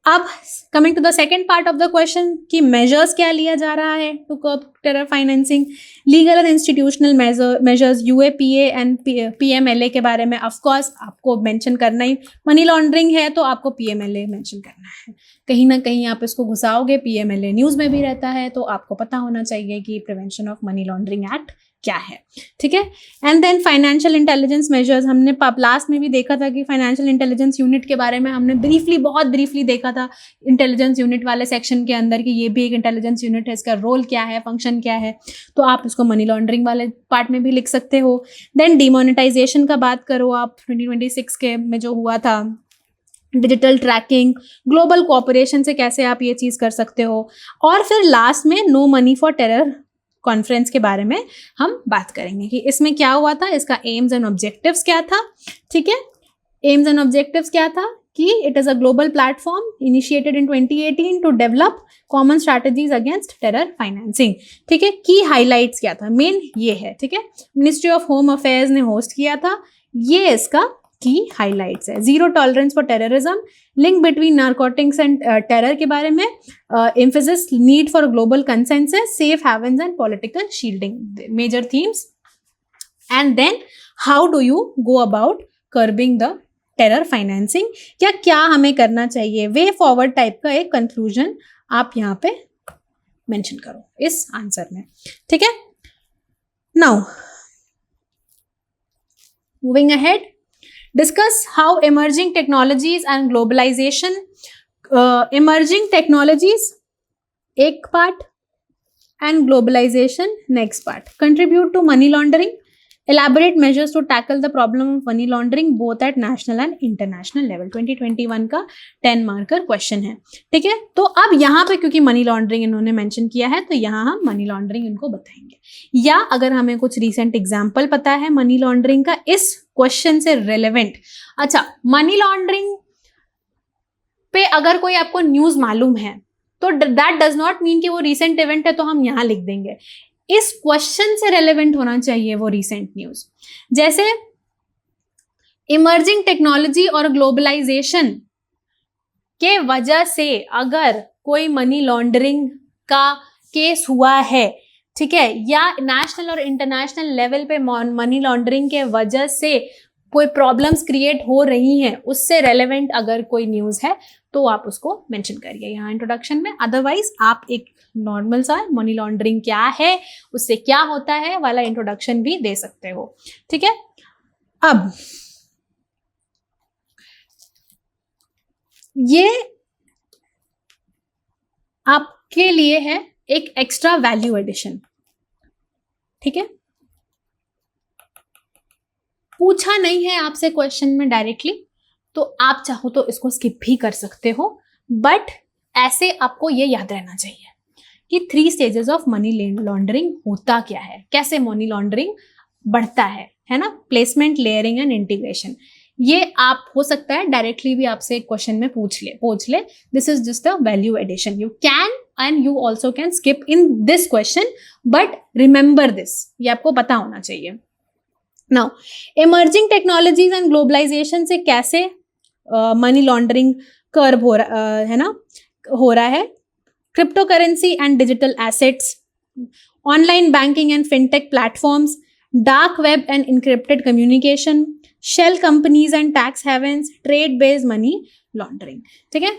अब coming to the second part of the question कि measures क्या लिया जा रहा है to curb terror financing, legal and institutional measures, UAPA and PMLA के बारे में ऑफकोर्स आपको मेंशन करना ही, मनी लॉन्ड्रिंग है तो आपको PMLA मेंशन करना है, कहीं ना कहीं आप इसको घुसाओगे, PMLA न्यूज़ में भी रहता है, तो आपको पता होना चाहिए कि prevention of money laundering act क्या है, ठीक है। And then financial intelligence measures, हमने लास्ट में भी देखा था कि फाइनेंशियल इंटेलिजेंस यूनिट के बारे में हमने बहुत ब्रीफली देखा था इंटेलिजेंस यूनिट वाले सेक्शन के अंदर कि ये भी एक इंटेलिजेंस यूनिट है, इसका रोल क्या है, फंक्शन क्या है, तो आप इसको मनी लॉन्ड्रिंग वाले पार्ट में भी लिख सकते हो। देन डिमोनेटाइजेशन का बात करो आप, 2026 के में जो हुआ था, डिजिटल ट्रैकिंग, ग्लोबल कोऑपरेशन से कैसे आप ये चीज़ कर सकते हो, और फिर लास्ट में no money for terror conference के बारे में हम बात करेंगे कि इसमें क्या हुआ था, इसका एम्स एंड ऑब्जेक्टिव्स क्या था, ठीक है। एम्स एंड ऑब्जेक्टिव्स क्या था कि it is a global platform initiated in 2018 to develop common strategies against terror financing, ठीक है। की हाईलाइट्स क्या था, मेन ये है, ठीक है। मिनिस्ट्री ऑफ होम अफेयर्स ने होस्ट किया था, ये इसका की हाईलाइट्स है। Zero tolerance for terrorism, link between narcotics and terror के बारे में, emphasis need for global consensus, safe havens and political shielding, major themes and then how do you go about curbing the terror financing, क्या हमें करना चाहिए, way forward type का एक conclusion आप यहाँ पे मेंशन करो इस आंसर में, ठीक है। Now moving ahead, discuss how emerging technologies and globalization, emerging technologies एक part and globalization next part, contribute to money laundering, elaborate measures to tackle the problem of money laundering both at national and international level। 2021 का 10 marker question है, ठीक है। तो अब यहाँ पे क्योंकि मनी लॉन्ड्रिंग इन्होंने मेंशन किया है तो यहाँ हम मनी लॉन्ड्रिंग इनको बताएंगे, या अगर हमें कुछ रिसेंट एग्जाम्पल पता है मनी लॉन्ड्रिंग का इस क्वेश्चन से रिलेवेंट। अच्छा, मनी लॉन्ड्रिंग पे अगर कोई आपको न्यूज मालूम है तो दैट डज नॉट मीन कि वो रिसेंट इवेंट है तो हम यहां लिख देंगे, इस क्वेश्चन से रेलेवेंट होना चाहिए वो रिसेंट न्यूज। जैसे इमर्जिंग टेक्नोलॉजी और ग्लोबलाइजेशन के वजह से अगर कोई मनी लॉन्ड्रिंग का केस हुआ है, ठीक है, या नेशनल और इंटरनेशनल लेवल पे मनी लॉन्ड्रिंग के वजह से कोई प्रॉब्लम्स क्रिएट हो रही हैं, उससे रेलेवेंट अगर कोई न्यूज है तो आप उसको मेंशन करिए यहाँ इंट्रोडक्शन में। अदरवाइज आप एक नॉर्मल सा मनी लॉन्ड्रिंग क्या है, उससे क्या होता है वाला इंट्रोडक्शन भी दे सकते हो, ठीक है। अब ये आपके लिए है एक एक्स्ट्रा वैल्यू एडिशन, ठीक है। पूछा नहीं है आपसे क्वेश्चन में डायरेक्टली तो आप चाहो तो इसको स्किप भी कर सकते हो, बट ऐसे आपको ये याद रहना चाहिए कि 3 स्टेजेस ऑफ मनी लॉन्ड्रिंग होता क्या है, कैसे मनी लॉन्ड्रिंग बढ़ता है ना, प्लेसमेंट, लेयरिंग एंड इंटीग्रेशन। ये आप हो सकता है डायरेक्टली भी आपसे क्वेश्चन में पूछ ले। This is just a value addition, you can and you also can skip in this question, but remember this, ये आपको पता होना चाहिए। Now emerging technologies and globalization से कैसे मनी लॉन्ड्रिंग कर्व हो रहा है, crypto currency and digital assets, online banking and fintech platforms, dark web and encrypted communication, shell companies and tax havens, trade based money laundering, ठीक है,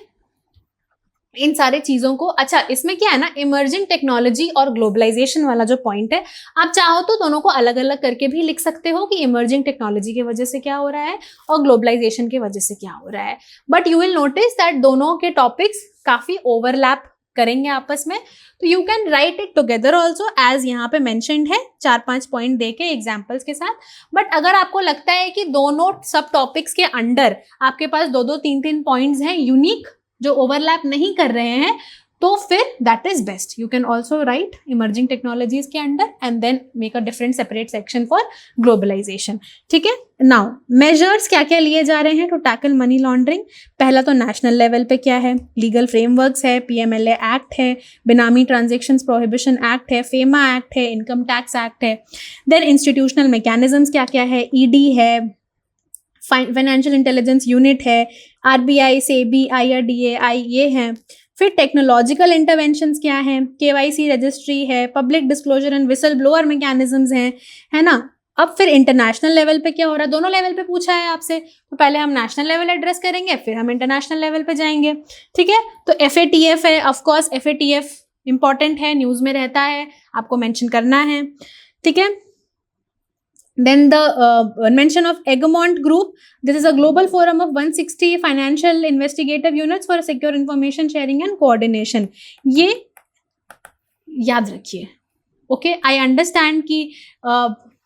इन सारे चीजों को। अच्छा, इसमें क्या है ना, इमर्जिंग टेक्नोलॉजी और ग्लोबलाइजेशन वाला जो पॉइंट है, आप चाहो तो दोनों को अलग अलग करके भी लिख सकते हो कि इमर्जिंग टेक्नोलॉजी की वजह से क्या हो रहा है और ग्लोबलाइजेशन की वजह से क्या हो रहा है, but you will notice that दोनों के टॉपिक्स काफी ओवरलैप करेंगे आपस में, तो you can write it together also as यहाँ पे मेंशन्ड है 4-5 पॉइंट दे के एग्जाम्पल्स के साथ। बट अगर आपको लगता है कि दोनों सब टॉपिक्स के अंडर आपके पास 2-2, 3-3 पॉइंट्स हैं यूनिक जो ओवरलैप नहीं कर रहे हैं, तो फिर that is best, you can also write emerging technologies के under and then make a different separate section for globalization, ठीक है। नाउ मेजर्स क्या क्या लिए जा रहे हैं टू टैकल मनी लॉन्ड्रिंग। पहला तो नेशनल लेवल पे क्या है, लीगल फ्रेमवर्क्स है, PMLA एक्ट है, बेनामी ट्रांजेक्शंस प्रोहिबिशन एक्ट है, फेमा एक्ट है, इनकम टैक्स एक्ट है। देन इंस्टीट्यूशनल मैकेनिज्म्स क्या क्या है, ED है, फाइनेंशियल इंटेलिजेंस यूनिट है, RBI, SEBI, IRDAI ये हैं। फिर टेक्नोलॉजिकल इंटरवेंशंस क्या हैं, KYC रजिस्ट्री है, public disclosure and whistle blower mechanisms हैं, है ना। अब फिर इंटरनेशनल लेवल पे क्या हो रहा है, दोनों लेवल पे पूछा है आपसे, तो पहले हम नेशनल लेवल एड्रेस करेंगे फिर हम इंटरनेशनल लेवल पे जाएंगे, ठीक है। तो FATF है, ऑफकोर्स FATF इंपॉर्टेंट है, न्यूज में रहता है, आपको मेंशन करना है, ठीक है। Then the mention of Egmont Group. This is a global forum of 160 financial investigative units for secure information sharing and coordination. ये याद रखिए, ओके। आई अंडरस्टैंड कि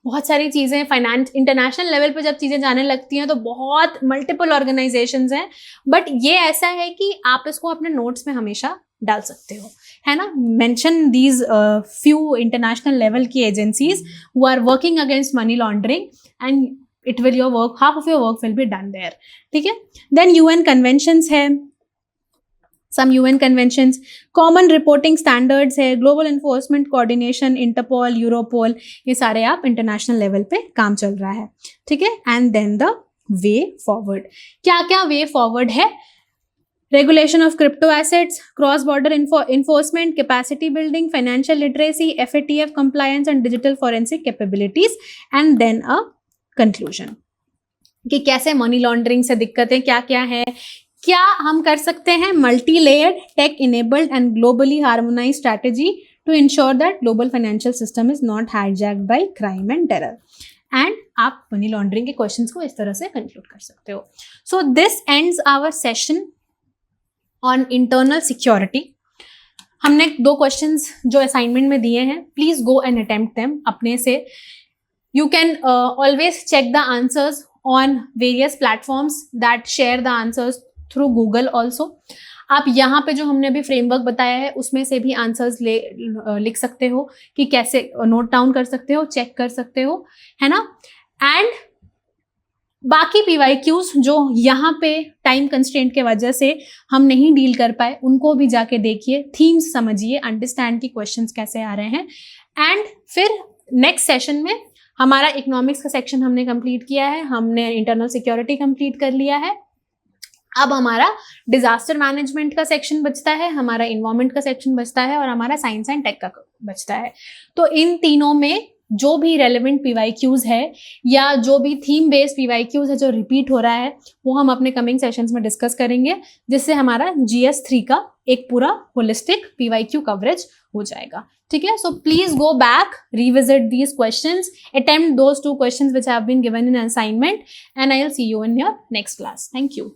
बहुत सारी चीज़ें फाइनेंस इंटरनेशनल लेवल पे जब चीज़ें जाने लगती हैं तो बहुत मल्टीपल ऑर्गेनाइजेशंस हैं, बट ये ऐसा है कि आप इसको अपने नोट्स में हमेशा डाल सकते हो, है ना। Mention these few international level की agencies who are working against money laundering and it will your work, half of your work will be done there, ठीक है। देन UN कन्वेंशंस है, some UN conventions, common reporting standards है, global enforcement coordination, Interpol, Europol, ये सारे आप international level पे काम चल रहा है, ठीक है। And then the way forward, क्या क्या वे फॉरवर्ड है, regulation of crypto assets, cross-border enforcement, capacity building, financial literacy, FATF compliance and digital forensic capabilities, and then a conclusion कि कैसे मनी लॉन्ड्रिंग से दिक्कतें क्या क्या है, क्या हम कर सकते हैं multi layered tech enabled and globally harmonize strategy to ensure that global financial system is not hijacked by crime and terror. And आप मनी लॉन्ड्रिंग के क्वेश्चंस को इस तरह से कंक्लूड कर सकते हो। So this ends our session on internal security. हमने 2 क्वेश्चंस जो असाइनमेंट में दिए हैं, please go and attempt them अपने से। You can always check the answers on various platforms that share the answers through Google also. आप यहाँ पे जो हमने अभी फ्रेमवर्क बताया है उसमें से भी आंसर्स लिख सकते हो कि कैसे नोट डाउन कर सकते हो, चेक कर सकते हो, है ना। एंड बाकी PYQs जो यहाँ पे टाइम कंस्ट्रेंट के वजह से हम नहीं डील कर पाए, उनको भी जाके देखिए, थीम्स समझिए, अंडरस्टैंड कि क्वेश्चंस कैसे आ रहे हैं। एंड फिर नेक्स्ट सेशन में हमारा इकोनॉमिक्स का सेक्शन हमने कंप्लीट किया है, हमने इंटरनल सिक्योरिटी कंप्लीट कर लिया है। अब हमारा डिजास्टर मैनेजमेंट का सेक्शन बचता है, हमारा इन्वायरमेंट का सेक्शन बचता है और हमारा साइंस एंड टेक का बचता है। तो इन तीनों में जो भी रेलेवेंट PYQs है या जो भी थीम बेस्ड PYQs है जो रिपीट हो रहा है, वो हम अपने कमिंग सेशंस में डिस्कस करेंगे, जिससे हमारा GS3 का एक पूरा होलिस्टिक PYQ कवरेज हो जाएगा। ठीक है, so please go back, revisit these questions, attempt those 2 questions which have been given in assignment, and I'll see you in your next class. Thank you.